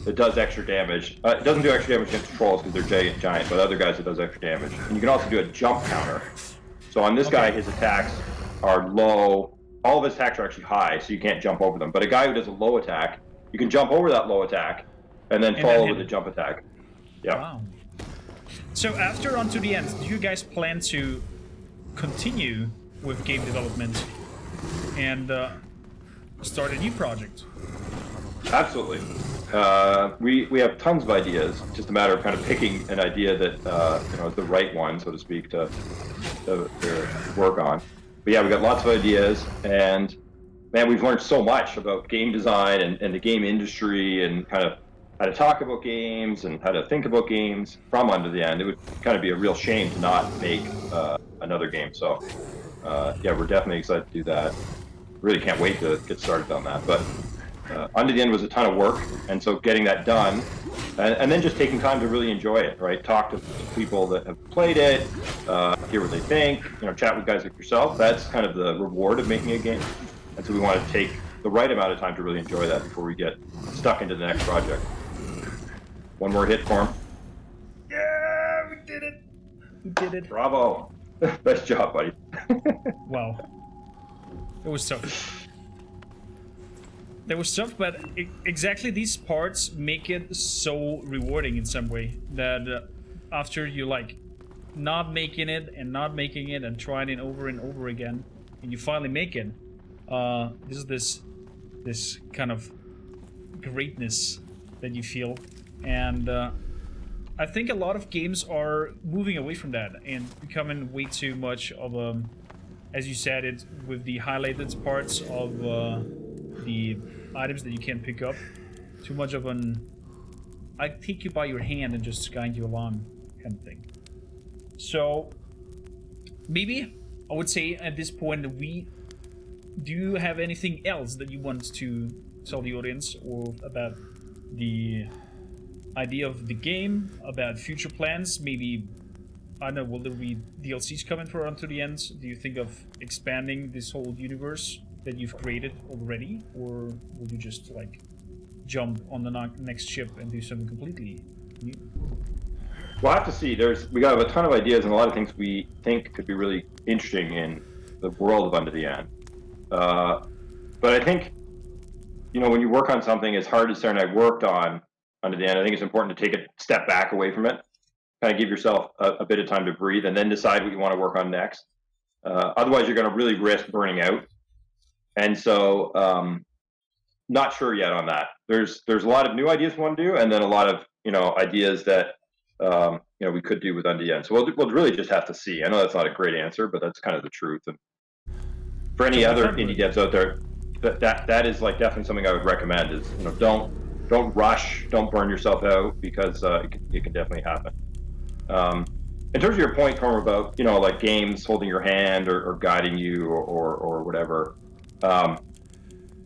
It does extra damage. It doesn't do extra damage against trolls because they're giant, but other guys it does extra damage. And you can also do a jump counter. So on this guy, his attacks are low. All of his attacks are actually high, so you can't jump over them. But a guy who does a low attack, you can jump over that low attack and then follow with a jump attack. Yeah. Wow. So after Unto the End, do you guys plan to continue with game development and start a new project? Absolutely. We have tons of ideas. It's just a matter of kind of picking an idea that is the right one, so to speak, to work on. But yeah, we've got lots of ideas, and man, we've learned so much about game design and the game industry, and kind of how to talk about games and how to think about games from Unto the End. It would kind of be a real shame to not make another game. So yeah, we're definitely excited to do that. Really can't wait to get started on that. But Unto the End was a ton of work, and so getting that done, and then just taking time to really enjoy it, right? Talk to people that have played it, hear what they think, chat with guys like yourself. That's kind of the reward of making a game. And so we want to take the right amount of time to really enjoy that before we get stuck into the next project. One more hit for him. Yeah, we did it. We did it. Bravo. Best job, buddy. Wow. It was tough. There was stuff, but exactly these parts make it so rewarding in some way that after you like not making it and trying it over and over again, and you finally make it, this kind of greatness that you feel, and I think a lot of games are moving away from that and becoming way too much of a, as you said it, with the highlighted parts of the items that you can't pick up. Too much of an I take you by your hand and just guide you along kind of thing. So maybe I would say at this point that do you have anything else that you want to tell the audience, or about the idea of the game, about future plans? Maybe, I don't know, will there be DLCs coming for Unto the End? Do you think of expanding this whole universe that you've created already, or will you just like jump on the next ship and do something completely new? We'll have to see. We got a ton of ideas and a lot of things we think could be really interesting in the world of Unto the End. But I think, when you work on something as hard as Sarah and I worked on Unto the End, I think it's important to take a step back away from it, kind of give yourself a bit of time to breathe, and then decide what you want to work on next. Otherwise, you're going to really risk burning out. And so, not sure yet on that. There's a lot of new ideas we want to do, and then a lot of ideas that we could do with Unto the End. So we'll really just have to see. I know that's not a great answer, but that's kind of the truth. And for any Totally other fun with indie devs out there, that is like definitely something I would recommend. Is don't rush, don't burn yourself out, because it can definitely happen. In terms of your point, Cormer, about like games holding your hand or guiding you or whatever,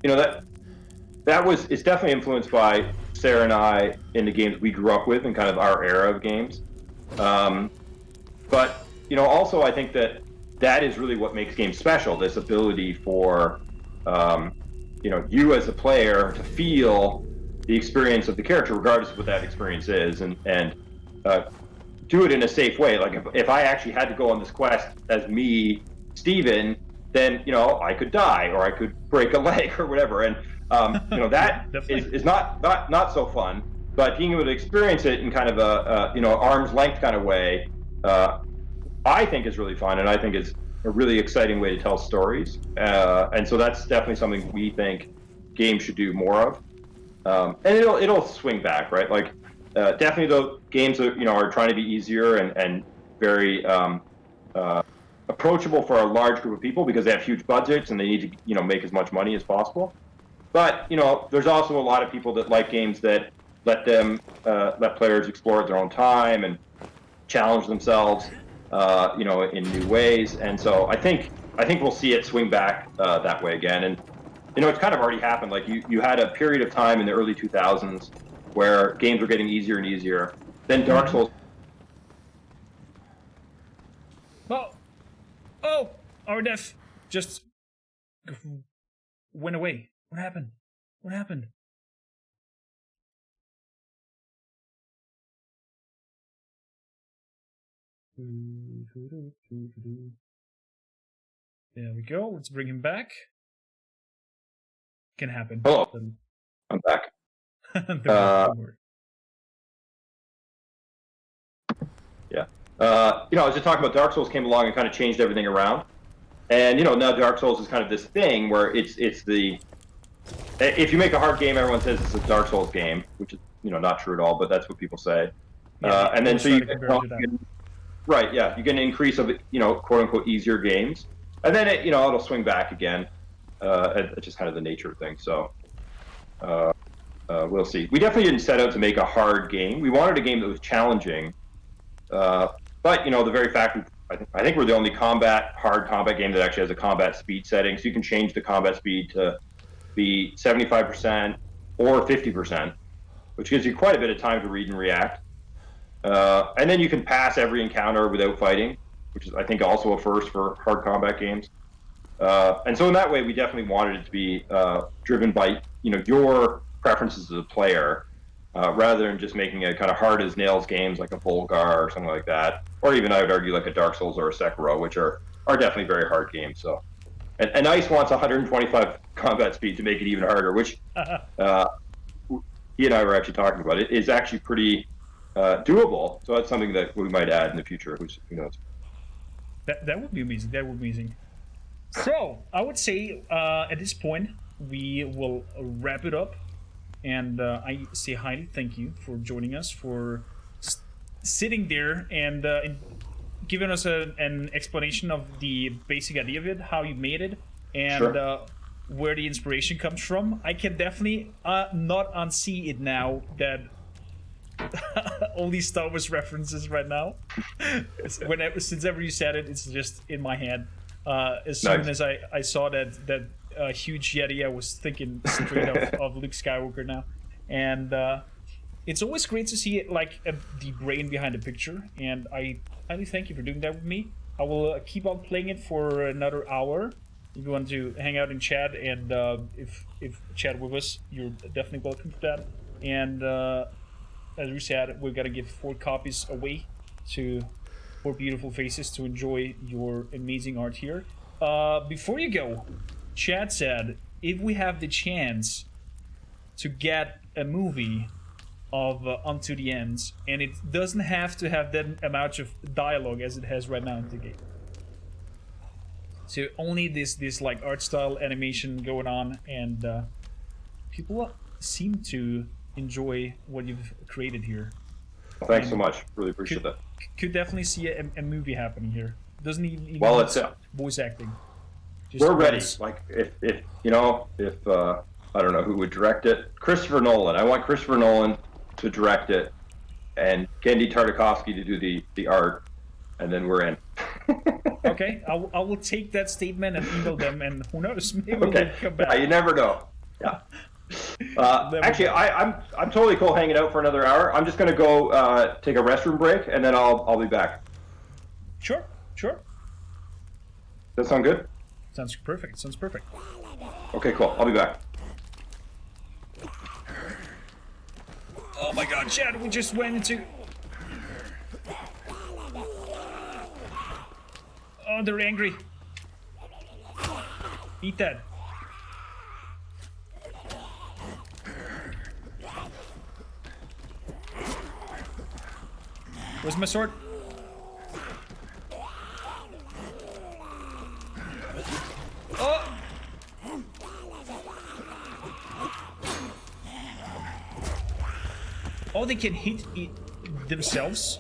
it's definitely influenced by Sarah and I in the games we grew up with and kind of our era of games. But also I think that is really what makes games special. This ability for you as a player to feel the experience of the character, regardless of what that experience is, and do it in a safe way. Like if I actually had to go on this quest as me, Steven, then I could die or I could break a leg or whatever, and that is not so fun. But being able to experience it in kind of a arm's length kind of way, I think is really fun, and I think is a really exciting way to tell stories. And so that's definitely something we think games should do more of. And it'll swing back, right? Like definitely though, games are trying to be easier and very approachable for a large group of people because they have huge budgets and they need to make as much money as possible. But there's also a lot of people that like games that let players explore at their own time and challenge themselves, in new ways. And so I think we'll see it swing back that way again. And it's kind of already happened. Like you had a period of time in the early 2000s where games were getting easier and easier. Then Dark Souls. Oh, our death just went away. What happened? What happened? There we go. Let's bring him back. Can happen. Hello. I'm back. Yeah. I was just talking about Dark Souls came along and kind of changed everything around. And now Dark Souls is kind of this thing where it's the if you make a hard game, everyone says it's a Dark Souls game, which is not true at all, but that's what people say. Yeah, and then so you right, yeah, you get an increase of quote unquote easier games, and then it'll swing back again. It's just kind of the nature of things. So we'll see. We definitely didn't set out to make a hard game. We wanted a game that was challenging, but the very fact I think we're the only hard combat game that actually has a combat speed setting, so you can change the combat speed to be 75% or 50%, which gives you quite a bit of time to read and react. And then you can pass every encounter without fighting, which is, I think, also a first for hard combat games. And so in that way, we definitely wanted it to be driven by your preferences as a player, rather than just making a kind of hard as nails games like a Volgar or something like that, or even I would argue like a Dark Souls or a Sekiro, which are definitely very hard games. So, and ICE wants 125 combat speed to make it even harder, which he and I were actually talking about. It is actually pretty doable. So that's something that we might add in the future. Who knows? That would be amazing. That would be amazing. So I would say at this point we will wrap it up. And I say highly thank you for joining us, for sitting there and giving us an explanation of the basic idea of it, how you made it, and Sure. Where the inspiration comes from. I can definitely not unsee it now that all these Star Wars references right now. Since ever you said it, it's just in my head. As soon as I saw that huge Yeti, I was thinking straight of Luke Skywalker now, and it's always great to see it like the brain behind the picture. And I highly thank you for doing that with me. I will keep on playing it for another hour. If you want to hang out and chat, and if chat with us, you're definitely welcome for that. And as we said, we're gonna give 4 copies away to 4 beautiful faces to enjoy your amazing art here. Before you go, Chad said, if we have the chance to get a movie of Unto the End, and it doesn't have to have that amount of dialogue as it has right now in the game. So only this like art style animation going on, and people seem to enjoy what you've created here. Thanks so much. Really appreciate that. Could definitely see a movie happening here. Doesn't even well, it's voice acting. Just We're ready. once. Like if I don't know who would direct it. Christopher Nolan. I want Christopher Nolan to direct it, and Gendy Tartakovsky to do the art, and then we're in. Okay, I will take that statement and email them, and who knows, maybe Okay. they'll come back. Yeah, you never know. Yeah. There we Actually, go. I'm totally cool hanging out for another hour. I'm just gonna go take a restroom break, and then I'll be back. Sure. Does that sound good? Sounds perfect. Okay, cool. I'll be back. Oh my god, Chad, we just went into... Oh, they're angry. Eat that. Where's my sword? Oh! Oh, they can hit it themselves?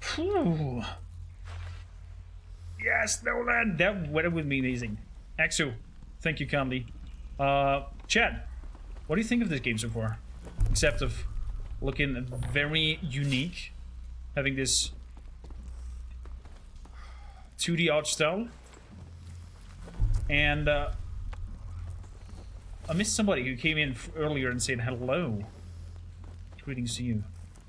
Phew. Yes, Nolan! That would be amazing. Axu, thank you kindly. Chad, what do you think of this game so far? Except of looking very unique, having this 2D art style, and I missed somebody who came in earlier and said hello. Greetings to you.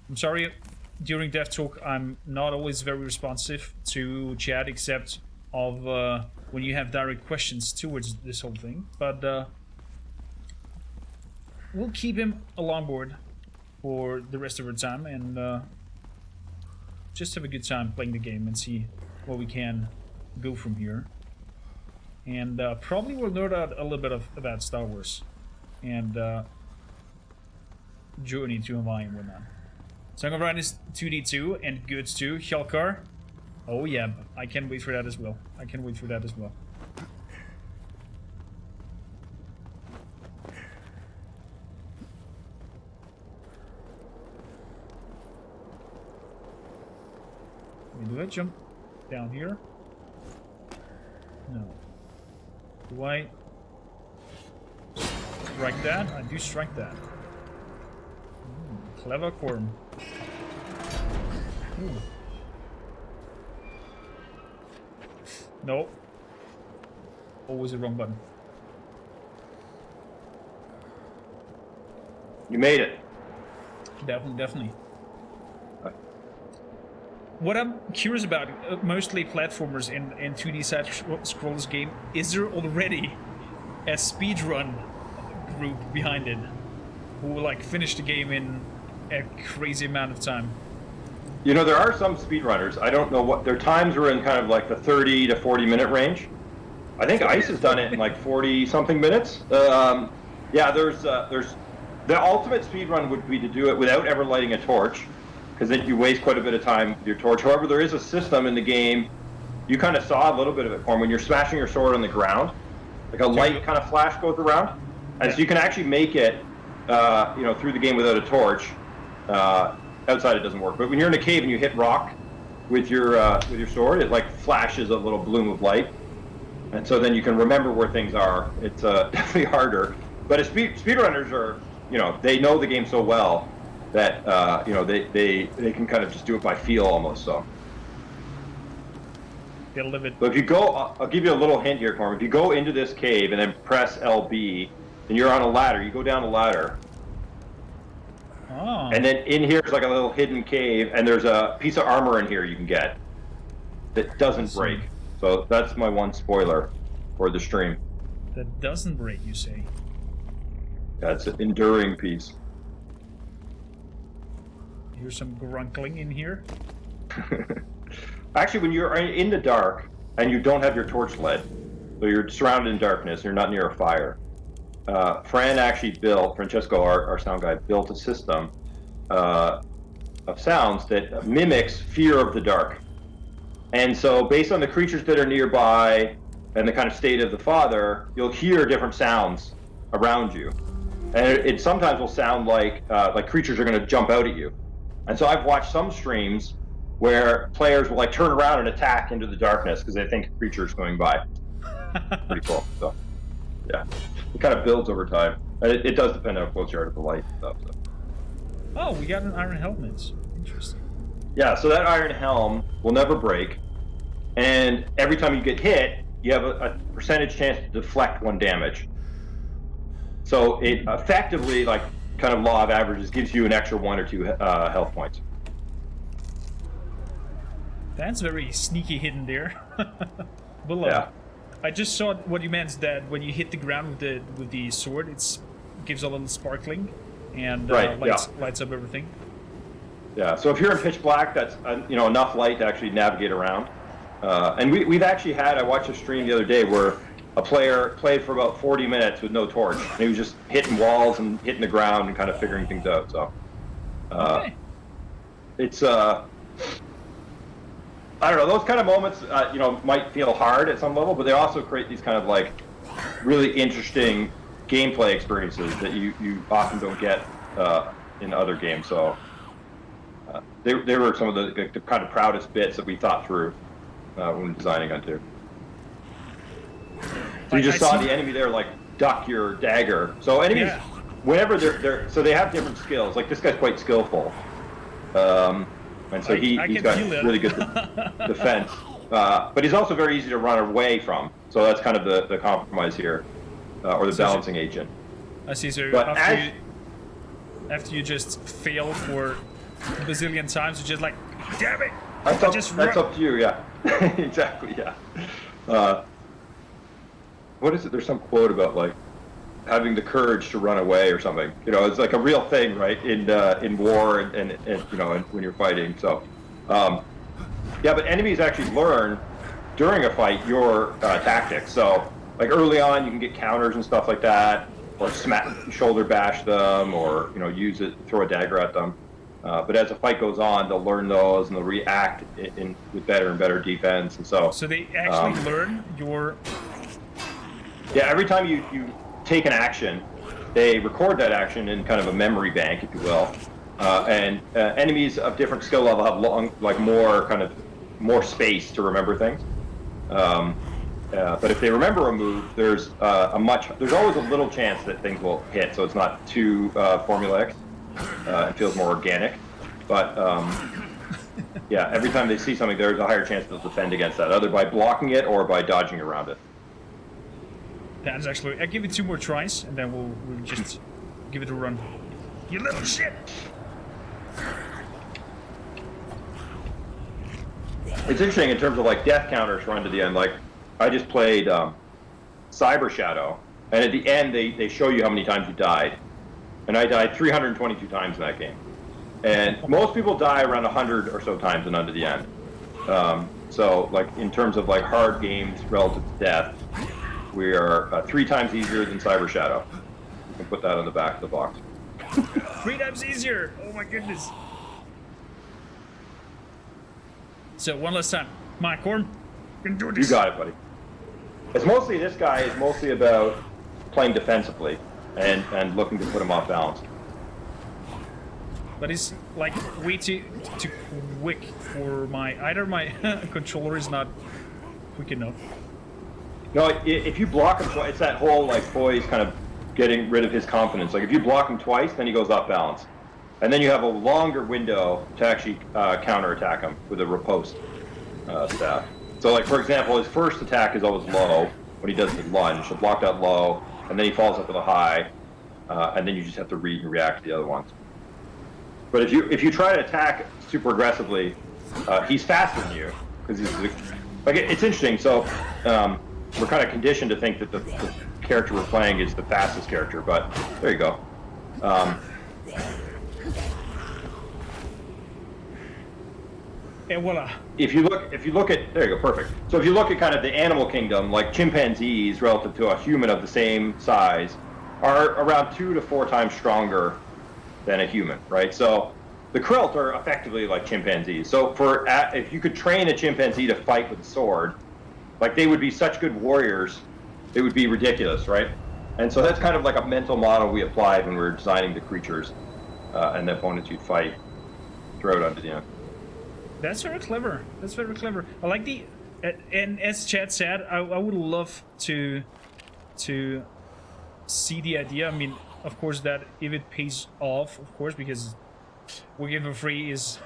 I'm sorry, during DevTalk I'm not always very responsive to chat, except of when you have direct questions towards this whole thing, but we'll keep him along board for the rest of our time, and just have a good time playing the game and see where we can go from here. And probably we'll nerd out a little bit about Star Wars and Journey to Hawaii and whatnot. Song of Ryan is 2D2 and Goods 2. Hjelkar. Oh yeah, I can't wait for that as well. Do I jump down here? No. Do I strike that? I do strike that. Clever Corm. No. Always the wrong button. You made it. Definitely. What I'm curious about, mostly platformers in 2D side scrolls game, is there already a speedrun group behind it who like finish the game in a crazy amount of time? You know, there are some speedrunners. I don't know what their times are in, kind of like the 30 to 40 minute range. I think Ice has done it in like 40 something minutes. Yeah, there's the ultimate speedrun would be to do it without ever lighting a torch, because then you waste quite a bit of time with your torch. However, there is a system in the game. You kind of saw a little bit of it, Form, when you're smashing your sword on the ground, like a light kind of flash goes around, and so you can actually make it, through the game without a torch. Outside it doesn't work, but when you're in a cave and you hit rock with your sword, it like flashes a little bloom of light, and so then you can remember where things are. It's definitely harder, but speedrunners are, they know the game so well that they can kind of just do it by feel almost. So They'll live it. So if you go, I'll give you a little hint here, Corm. If you go into this cave and then press LB, and you're on a ladder, you go down a ladder. Oh. And then in here is like a little hidden cave, and there's a piece of armor in here you can get that doesn't break. So that's my one spoiler for the stream. That doesn't break, you say? That's an enduring piece. Here's some grunkling in here. Actually, when you're in the dark and you don't have your torch lit, so you're surrounded in darkness, you're not near a fire. Francesco, our sound guy, built a system of sounds that mimics fear of the dark. And so based on the creatures that are nearby and the kind of state of the father, you'll hear different sounds around you. And it sometimes will sound like creatures are going to jump out at you. And so I've watched some streams where players will like turn around and attack into the darkness because they think a creature's going by. Pretty cool. So yeah, it kind of builds over time. And it does depend on how close you are to the light and stuff. So. Oh, we got an iron helmet. Interesting. Yeah, so that iron helm will never break. And every time you get hit, you have a percentage chance to deflect 1 damage. So it effectively, like kind of law of averages, gives you an extra 1 or 2 health points. That's very sneaky hidden there. Below. Yeah. I just saw what you meant, that when you hit the ground with the sword, it gives a little sparkling and lights up everything. Yeah. So if you're in pitch black, that's enough light to actually navigate around. And we've actually had. I watched a stream the other day where a player played for about 40 minutes with no torch. And he was just hitting walls and hitting the ground and kind of figuring things out. So it's I don't know, those kind of moments, might feel hard at some level, but they also create these kind of like really interesting gameplay experiences that you often don't get in other games. So they were some of the kind of proudest bits that we thought through when designing Unto. So you just saw the enemy there like duck your dagger. So enemies, whenever they're so they have different skills. Like this guy's quite skillful. And so he's got really good defense, but he's also very easy to run away from. So that's kind of the compromise here, or the balancing agent. I see. So but after you just fail for a bazillion times, you're just like, damn it! That's up to you. Yeah, exactly. Yeah. What is it? There's some quote about like having the courage to run away or something. It's like a real thing, right? In war and when you're fighting. So, but enemies actually learn during a fight your tactics. So, like early on, you can get counters and stuff like that, or shoulder bash them, or use it, throw a dagger at them. But as the fight goes on, they'll learn those and they'll react with better and better defense. And so they actually learn your. Yeah, every time you take an action, they record that action in kind of a memory bank, if you will. And enemies of different skill level have more space to remember things. But if they remember a move, there's always a little chance that things will hit, so it's not too formulaic. It feels more organic. But every time they see something, there's a higher chance they'll defend against that, either by blocking it or by dodging around it. That's actually. I give it 2 more tries, and then we'll just give it a run. You little shit! It's interesting in terms of like death counters for Unto the End. Like I just played Cyber Shadow, and at the end they show you how many times you died, and I died 322 times in that game. And most people die around 100 or so times in Unto the End. So like in terms of like hard games relative to death. We are 3 times easier than Cyber Shadow. You can put that on the back of the box. 3 times easier! Oh my goodness. So one last time. My Corn, you can do this. You got it, buddy. This guy is mostly about playing defensively and looking to put him off balance. But he's like way too quick for either my controller is not quick enough. No, if you block him twice, it's that whole like poise kind of getting rid of his confidence. Like if you block him twice, then he goes off balance. And then you have a longer window to actually counterattack him with a riposte staff. So like for example, his first attack is always low when he does his lunge. He'll block that low, and then he follows up with a high, and then you just have to read and react to the other ones. But if you try to attack super aggressively, he's faster than you because he's like it's interesting. So. We're kind of conditioned to think that the character we're playing is the fastest character, but there you go. And voila. If you look at there you go, perfect. So if you look at kind of the animal kingdom, like chimpanzees relative to a human of the same size, are around 2 to 4 times stronger than a human, right? So the Krilt are effectively like chimpanzees. So if you could train a chimpanzee to fight with a sword, like they would be such good warriors, it would be ridiculous, right? And so that's kind of like a mental model we applied when we were designing the creatures and the opponents you'd fight throughout Unto the End. That's very clever. That's very clever. I like the, and as Chad said, I would love to see the idea. I mean, of course, that if it pays off, of course, because working for free is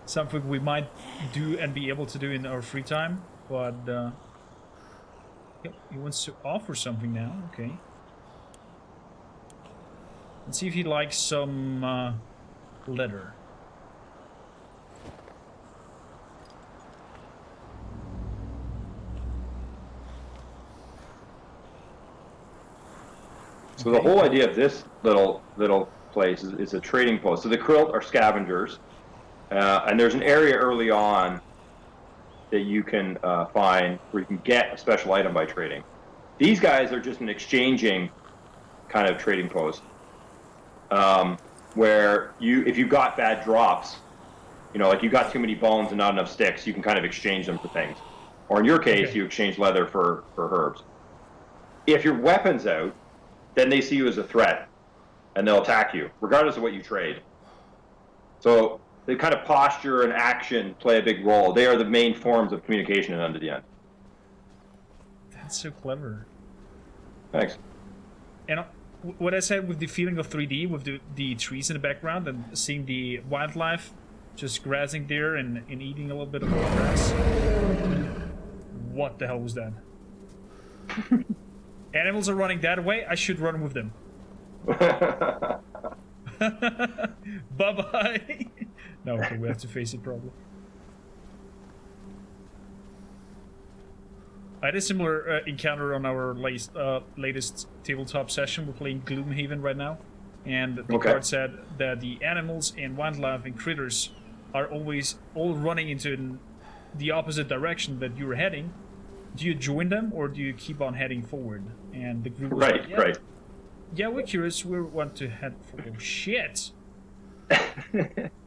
something we might do and be able to do in our free time. But yep, he wants to offer something now. Okay. Let's see if he likes some leather. So the whole idea of this little place is a trading post. So the Krilt are scavengers, and there's an area early on that you can find where you can get a special item by trading. These guys are just an exchanging kind of trading post, where if you got bad drops, you know, like you got too many bones and not enough sticks, you can kind of exchange them for things. Or in your case, you exchange leather for herbs. If your weapon's out, then they see you as a threat, and they'll attack you, regardless of what you trade. So the kind of posture and action play a big role. They are the main forms of communication in Unto the End. That's so clever. Thanks. And what I said with the feeling of 3D, with the trees in the background and seeing the wildlife just grazing there and eating a little bit of the grass. What the hell was that? Animals are running that way. I should run with them. Bye-bye. No, okay, we have to face it probably. I had a similar encounter on our latest tabletop session. We're playing Gloomhaven right now. And the card said that the animals and wildlife and critters are always all running into the opposite direction that you're heading. Do you join them, or do you keep on heading forward? And the group was like, yeah, yeah, we're curious. We want to head forward. Oh, shit!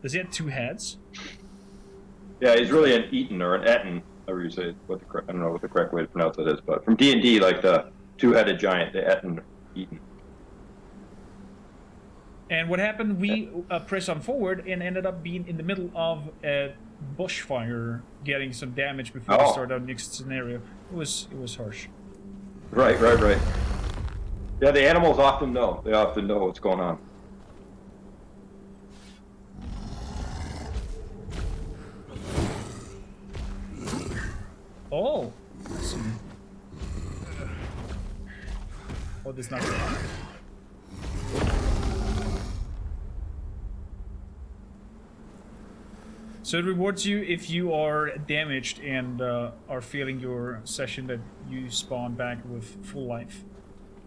Does he have two heads? Yeah, he's really an Eaton or an Etten, however you say it. I don't know what the correct way to pronounce it is, but from D&D, like the two-headed giant, the Etten, Eaton. And what happened? We pressed on forward and ended up being in the middle of a bushfire, getting some damage before we started our next scenario. It was harsh. Right. Yeah, the animals often know. They often know what's going on. Oh, I see. Oh, this is not good. So it rewards you if you are damaged and are failing your session, that you spawn back with full life.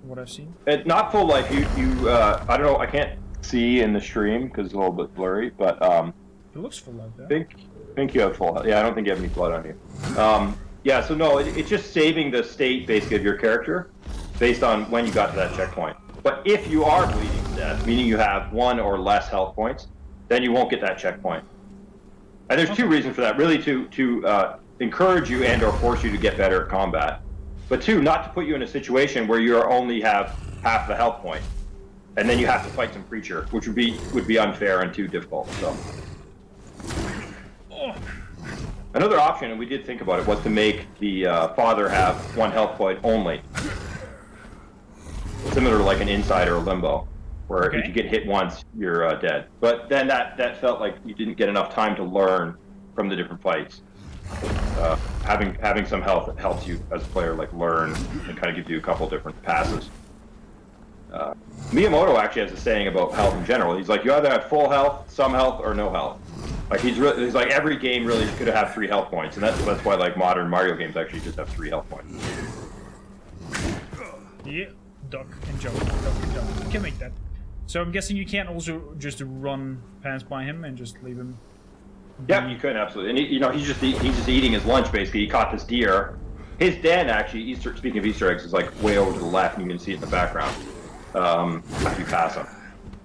What I've seen. Not full life. You I don't know. I can't see in the stream because it's a little bit blurry, but it looks full life. I think you have full health. Yeah, I don't think you have any blood on you. Yeah, so no, it's just saving the state basically of your character based on when you got to that checkpoint. But if you are bleeding to death, meaning you have one or less health points, then you won't get that checkpoint. And there's two reasons for that. Really to encourage you and or force you to get better at combat. But two, not to put you in a situation where you only have half the health point. And then you have to fight some creature, which would be unfair and too difficult. So another option, and we did think about it, was to make the father have one health point only. Similar to like an Inside or a Limbo, where if you get hit once, you're dead. But then that felt like you didn't get enough time to learn from the different fights. Having some health helps you as a player like learn and kind of gives you a couple different passes. Miyamoto actually has a saying about health in general. He's like, you either have full health, some health, or no health. Like he's like every game really could have 3 health points, and that's why like modern Mario games actually just have 3 health points. Yeah, duck and jump, duck and jump. You can make that. So I'm guessing you can't also just run past by him and just leave him. Yeah, you could absolutely. And he's just eating his lunch basically. He caught this deer. His den actually, speaking of Easter eggs, is like way over to the left, and you can see it in the background. After you pass him.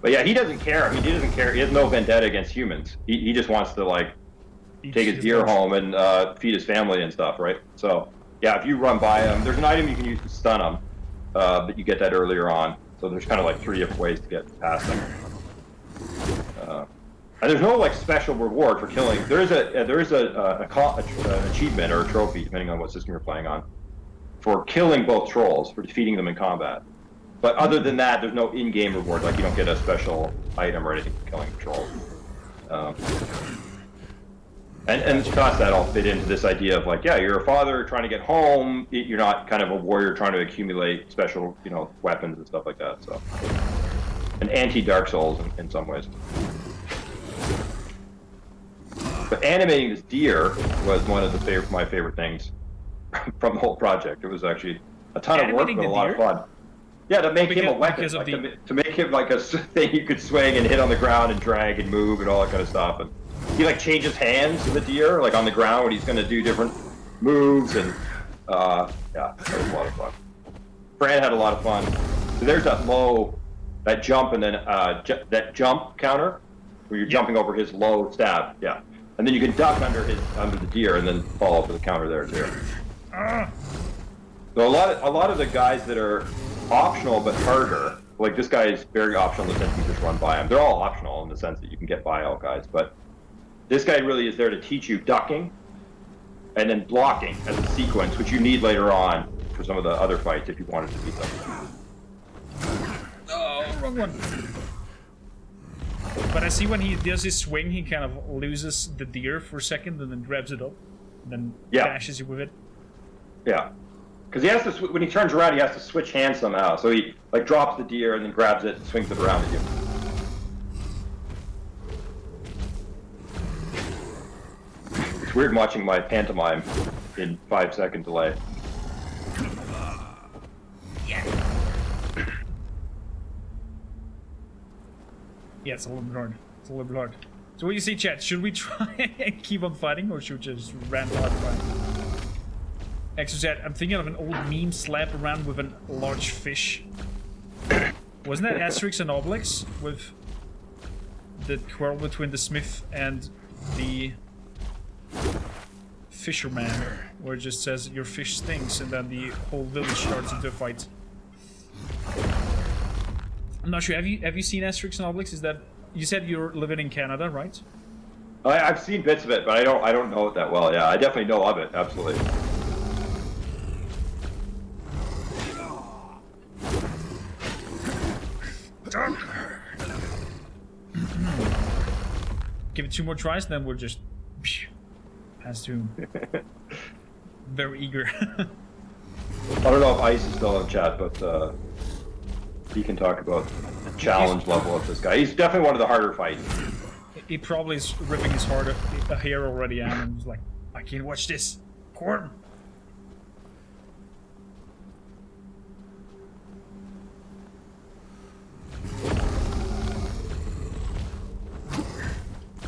But yeah, he doesn't care. I mean, he doesn't care. He has no vendetta against humans. He just wants to like take his deer home and feed his family and stuff, right? So yeah, if you run by him, there's an item you can use to stun him, but you get that earlier on. So there's kind of like 3 different ways to get past him. And there's no like special reward for killing. There is an achievement or a trophy, depending on what system you're playing on, for killing both trolls, for defeating them in combat. But other than that, there's no in-game reward. Like you don't get a special item or anything for killing trolls. And to us, that all fit into this idea of like, yeah, you're a father trying to get home. You're not kind of a warrior trying to accumulate special, weapons and stuff like that. So, an anti-Dark Souls in some ways. But animating this deer was one of my favorite things from the whole project. It was actually a ton of work, but a lot of fun. Yeah, to make him a weapon, like to make him like a thing you could swing and hit on the ground and drag and move and all that kind of stuff. And he like changes hands to the deer, like on the ground when he's going to do different moves. And yeah, that was a lot of fun. Fran had a lot of fun. So there's that jump, and then that jump counter where you're jumping over his low stab. Yeah. And then you can duck under the deer and then fall for the counter there too. So a lot of the guys that are optional but harder, like this guy is very optional in the sense you just run by him. They're all optional in the sense that you can get by all guys, but this guy really is there to teach you ducking and then blocking as a sequence, which you need later on for some of the other fights if you wanted to beat them. Oh, wrong one. But I see when he does his swing, he kind of loses the deer for a second and then grabs it up, and then dashes you with it. Yeah. Because he has to, when he turns around, he has to switch hands somehow. So he like drops the deer and then grabs it and swings it around at you. It's weird watching my pantomime in 5-second delay. Yeah, it's a little bit hard. It's a little bit hard. So what do you see, chat? Should we try and keep on fighting, or should we just ramp hard fight? Actually, chat, I'm thinking of an old meme slap around with a large fish. Wasn't that Asterix and Obelix with the quarrel between the smith and the fisherman, where it just says your fish stinks, and then the whole village starts into a fight. I'm not sure. Have you seen Asterix and Obelix? Is that, you said you're living in Canada, right? I've seen bits of it, but I don't know it that well. Yeah, I definitely know of it. Absolutely. Give it 2 more tries, then we'll just pass to him. Very eager. I don't know if Ice is still in chat, but he can talk about the challenge level of this guy. He's definitely one of the harder fights. He probably is ripping his hair already out and he's like, I can't watch this. Corn.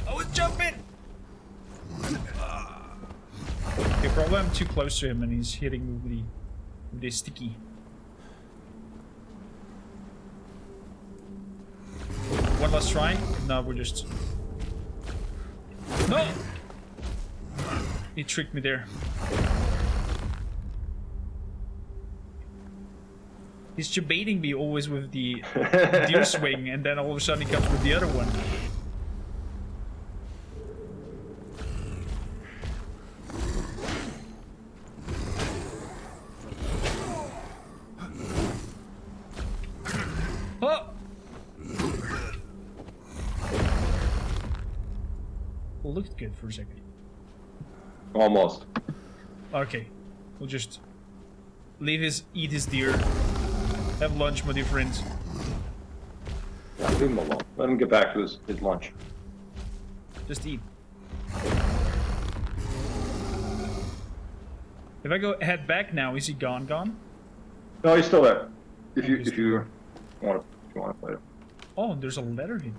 I was jumping! Okay, probably I'm too close to him and he's hitting with the sticky. One last try. No, we're just... No! He tricked me there. He's debating me always with the deer swing, and then all of a sudden he comes with the other one. Oh! Looked good for a second. Almost. Okay, we'll just eat his deer, have lunch, my dear friends. Yeah, leave him alone. Let him get back to his lunch. Just eat. If I head back now, is he gone? No, he's still there. If you want to play it. Oh, there's a letter here.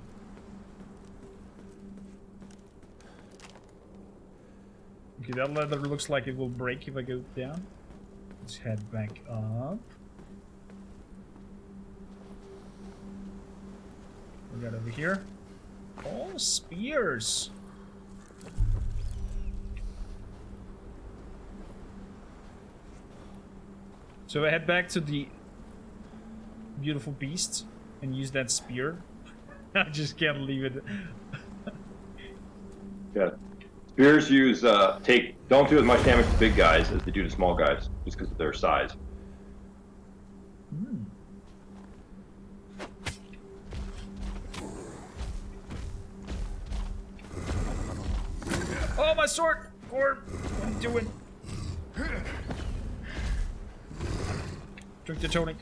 Okay, that leather looks like it will break if I go down. Let's head back up. we got over here? Oh, spears. So I head back to the beautiful beast and use that spear. I just can't leave it. Yeah. Spears use don't do as much damage to big guys as they do to small guys, just because of their size. Hmm. Oh, my sword! Or what are you doing? Drink the tonic.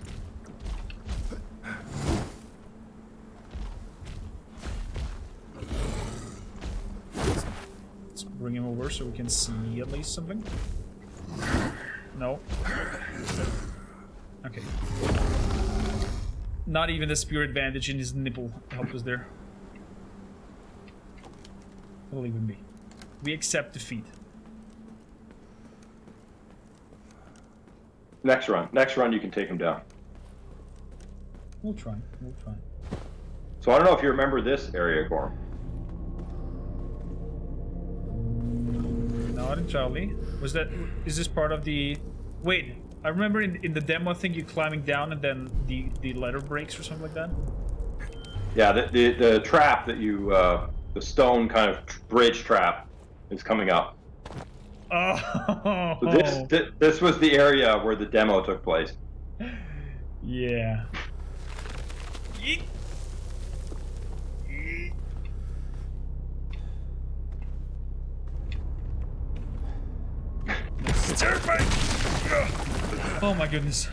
Let's bring him over so we can see at least something. No. Okay. Not even the spear advantage in his nipple helped us there. Believe in me. We accept defeat. Next run, you can take him down. We'll try. We'll try. So I don't know if you remember this area, Gorm. Not entirely. Was that? Is this part of the? Wait, I remember in the demo thing you climbing down and then the ladder breaks or something like that. Yeah, the trap that you the stone kind of bridge trap is coming up. Oh. So this was the area where the demo took place. Yeah. Yeet. Yeet. This is terrifying. Oh my goodness.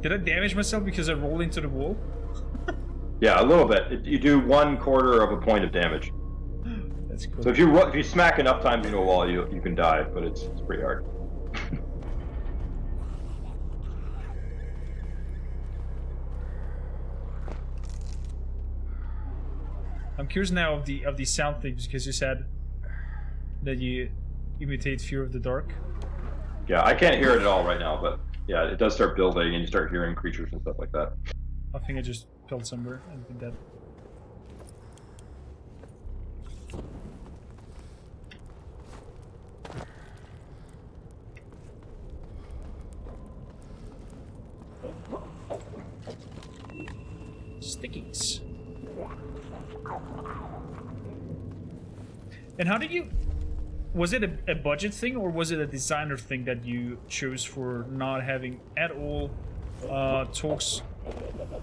Did I damage myself because I rolled into the wall? Yeah, a little bit. You do 1/4 of a point of damage. That's cool. So if you smack enough times into a wall, you can die, but it's pretty hard. I'm curious now of the sound things because you said that you imitate Fear of the Dark. Yeah, I can't hear it at all right now, but yeah, it does start building and you start hearing creatures and stuff like that. I think I just fell somewhere and did that. Stickies. And how did you... Was it a budget thing or was it a designer thing that you chose for not having at all talks,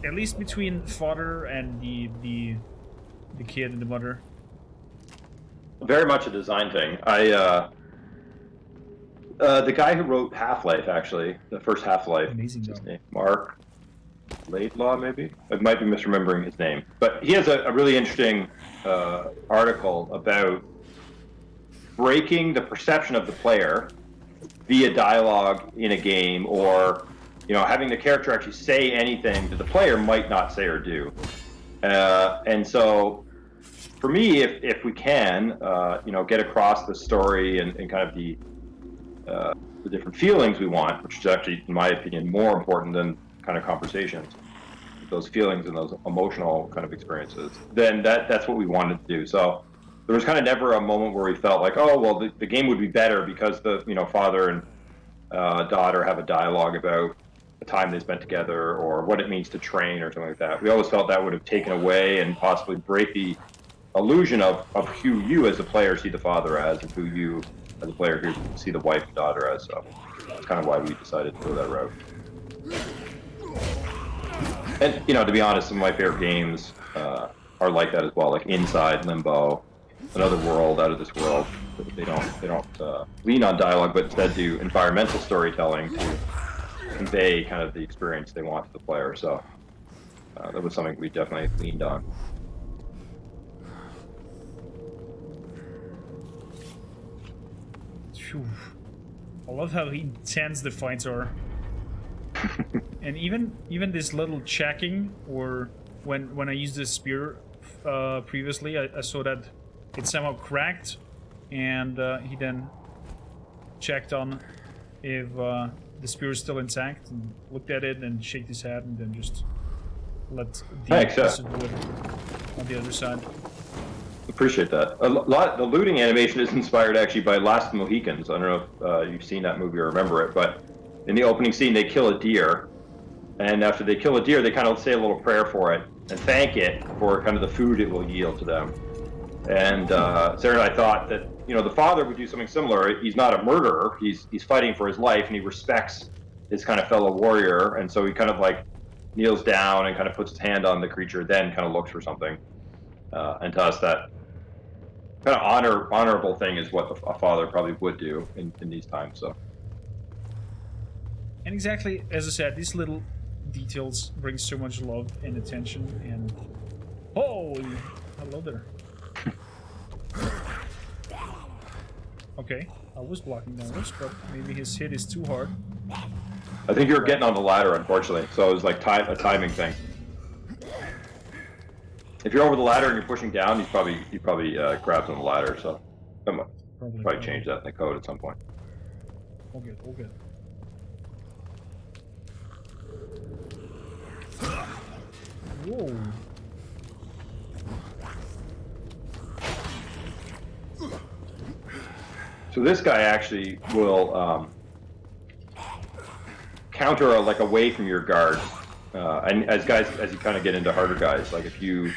at least between father and the kid and the mother? Very much a design thing. The guy who wrote Half-Life, actually, the first Half-Life, Amazing, his name? Mark Laidlaw, maybe? I might be misremembering his name. But he has a really interesting article about breaking the perception of the player via dialogue in a game, or having the character actually say anything that the player might not say or do. And so for me, if we can get across the story and kind of the different feelings we want, which is actually, in my opinion, more important than kind of conversations, those feelings and those emotional kind of experiences, then that's what we wanted to do. So there was kind of never a moment where we felt like, oh, well, the game would be better because the father and daughter have a dialogue about the time they spent together or what it means to train or something like that. We always felt that would have taken away and possibly break the illusion of who you as a player see the father as and who you as a player who see the wife and daughter as. So that's kind of why we decided to go that route. And to be honest, some of my favorite games are like that as well, like Inside, Limbo, Another World, Out of This World. They don't lean on dialogue, but instead do environmental storytelling to convey kind of the experience they want to the player. So that was something we definitely leaned on. Phew. I love how intense the fights are. And even this little checking, or when I used the spear previously, I saw that it somehow cracked, and he then checked on if the spear is still intact and looked at it and shook his head and then just let the Thanks, yeah. wood on the other side. Appreciate that. The looting animation is inspired actually by Last Mohicans. I don't know if you've seen that movie or remember it, but in the opening scene they kill a deer, and after they kill a deer they kind of say a little prayer for it and thank it for kind of the food it will yield to them. And Sarah and I thought that, you know, the father would do something similar. He's not a murderer. He's fighting for his life, and he respects his kind of fellow warrior, and so he kind of like kneels down and kind of puts his hand on the creature, then kind of looks for something. And to us, that kind of honorable thing is what a father probably would do in these times. So. And exactly as I said, these little details bring so much love and attention. And hello there. Okay, I was blocking those, but maybe his hit is too hard. I think you were getting on the ladder, unfortunately, so it was like a timing thing. If you're over the ladder and you're pushing down, he probably grabs on the ladder. So I'm probably change that in the code at some point. All good, all good. Whoa. So this guy actually will counter like away from your guard, and as you kind of get into harder guys, like if you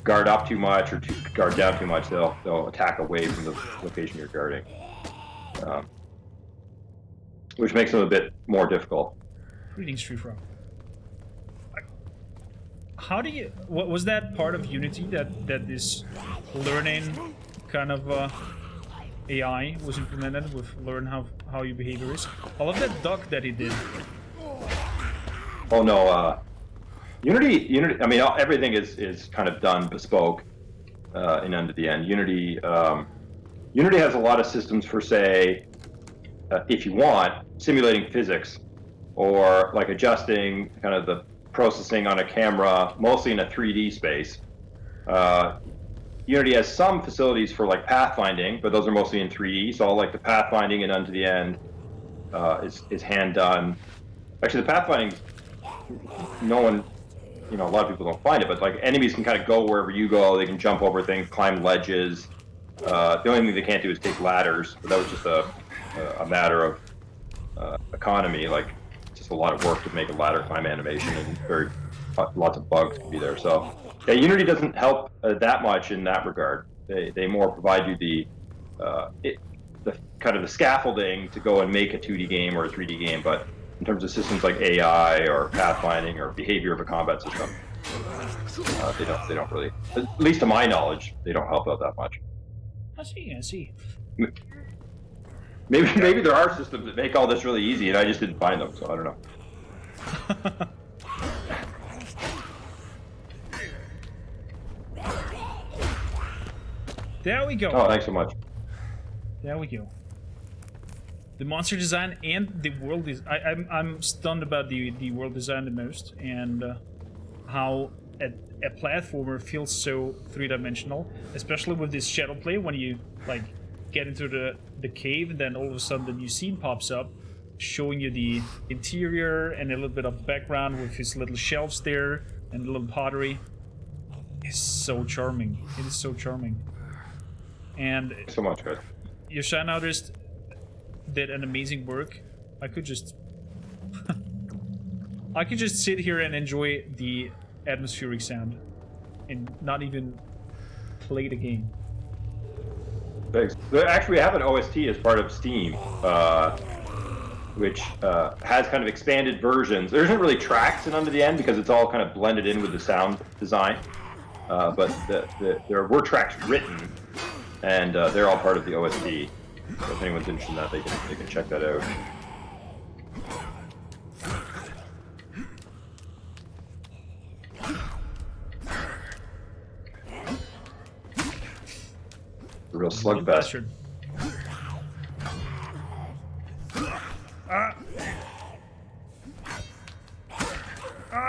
guard up too much or guard down too much, they'll attack away from the location you're guarding, which makes them a bit more difficult. Greetings, Tree Frog. How do you? What was that part of Unity that this learning kind of AI was implemented with learn how your behavior is? I love that duck that he did. Oh no, Unity. I mean, everything is kind of done bespoke in Unto the End. Unity has a lot of systems for, say, if you want, simulating physics, or like adjusting kind of the processing on a camera, mostly in a 3D space. Unity has some facilities for like pathfinding, but those are mostly in 3D. So all like the pathfinding in Unto the End is hand done. Actually, the pathfinding, no one, a lot of people don't find it, but like enemies can kind of go wherever you go. They can jump over things, climb ledges. The only thing they can't do is take ladders. But that was just a matter of economy. Like just a lot of work to make a ladder climb animation, and lots of bugs can be there. So. Yeah, Unity doesn't help that much in that regard. They more provide you the kind of the scaffolding to go and make a 2D game or a 3D game, but in terms of systems like AI or pathfinding or behavior of a combat system, they don't really, at least to my knowledge, they don't help out that much. I see. Maybe there are systems that make all this really easy, and I just didn't find them, so I don't know. There we go. Oh, thanks so much. There we go. The monster design and the world is. I'm stunned about the world design the most, and how a platformer feels so three-dimensional, especially with this shadow play when you like get into the cave and then all of a sudden the new scene pops up, showing you the interior and a little bit of background with his little shelves there and a little pottery. It's so charming. It is so charming. And so much, guys. Your Shine Artist did an amazing work. I could just sit here and enjoy the atmospheric sound and not even play the game. Thanks. Actually, we have an OST as part of Steam, which has kind of expanded versions. There isn't really tracks in Unto the End because it's all kind of blended in with the sound design. But there were tracks written, and they're all part of the OST. So if anyone's interested in that, they can check that out. A real slugfest.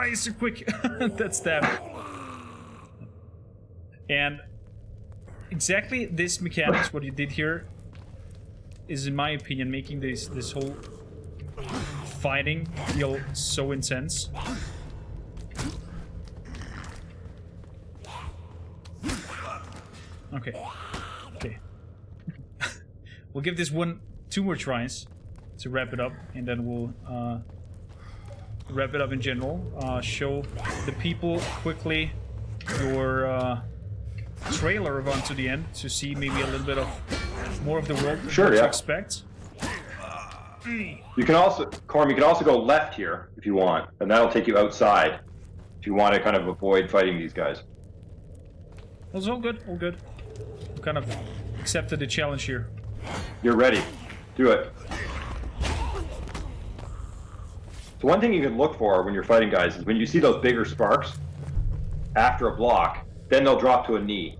He's so quick. That's that. And exactly this mechanics, what you did here, is in my opinion making this whole fighting feel so intense. Okay. Okay. We'll give this two more tries to wrap it up, and then we'll wrap it up in general. Show the people quickly your trailer of Unto the End to see maybe a little bit of more of the world to expect. You can also, Corm, you can also go left here if you want, and that'll take you outside if you want to kind of avoid fighting these guys. Well, it's all good, all good. We kind of accepted the challenge here. You're ready. Do it. So one thing you can look for when you're fighting guys is when you see those bigger sparks after a block, then they'll drop to a knee.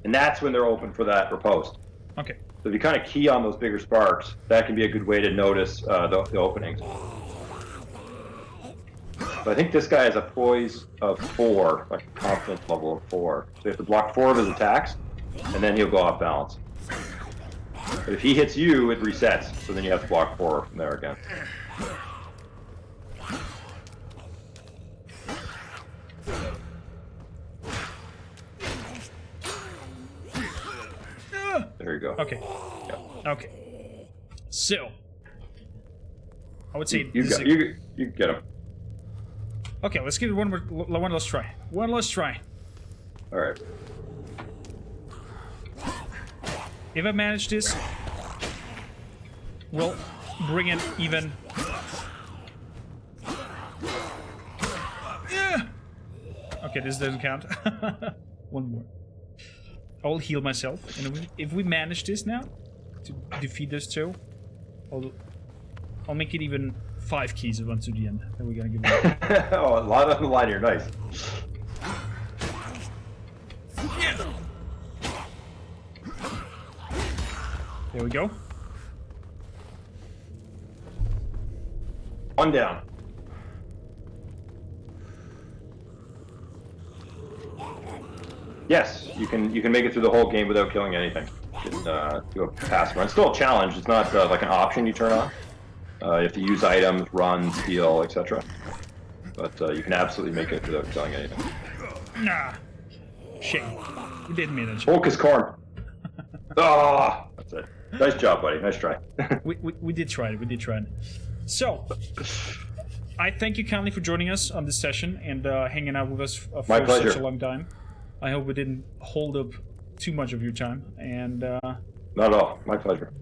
And that's when they're open for that riposte. Okay. So if you kind of key on those bigger sparks, that can be a good way to notice the openings. So I think this guy has a poise of 4, like a confidence level of 4. So you have to block 4 of his attacks, and then he'll go off balance. But if he hits you, it resets, so then you have to block 4 from there again. There you go. Okay. Yeah. Okay. So, I would say you get him. Okay, let's give it one last try. One last try. All right. If I manage this, we'll bring in even. Yeah. Okay, this doesn't count. One more. I'll heal myself, and if we manage this now to defeat those two, I'll make it even 5 keys of Unto the End. Then we're gonna give it. Oh, a lot on the line here. Nice. Yeah. There we go. One down. Yes, you can make it through the whole game without killing anything. Just do a pass run. It's still a challenge. It's not like an option you turn on. You have to use items, run, steal, etc. But you can absolutely make it without killing anything. Nah. Shame. We didn't manage. Focus, Corm. Ah, that's it. Nice job, buddy. Nice try. we did try it. We did try it. So, I thank you kindly for joining us on this session and hanging out with us for such a long time. I hope we didn't hold up too much of your time. And not at all. My pleasure.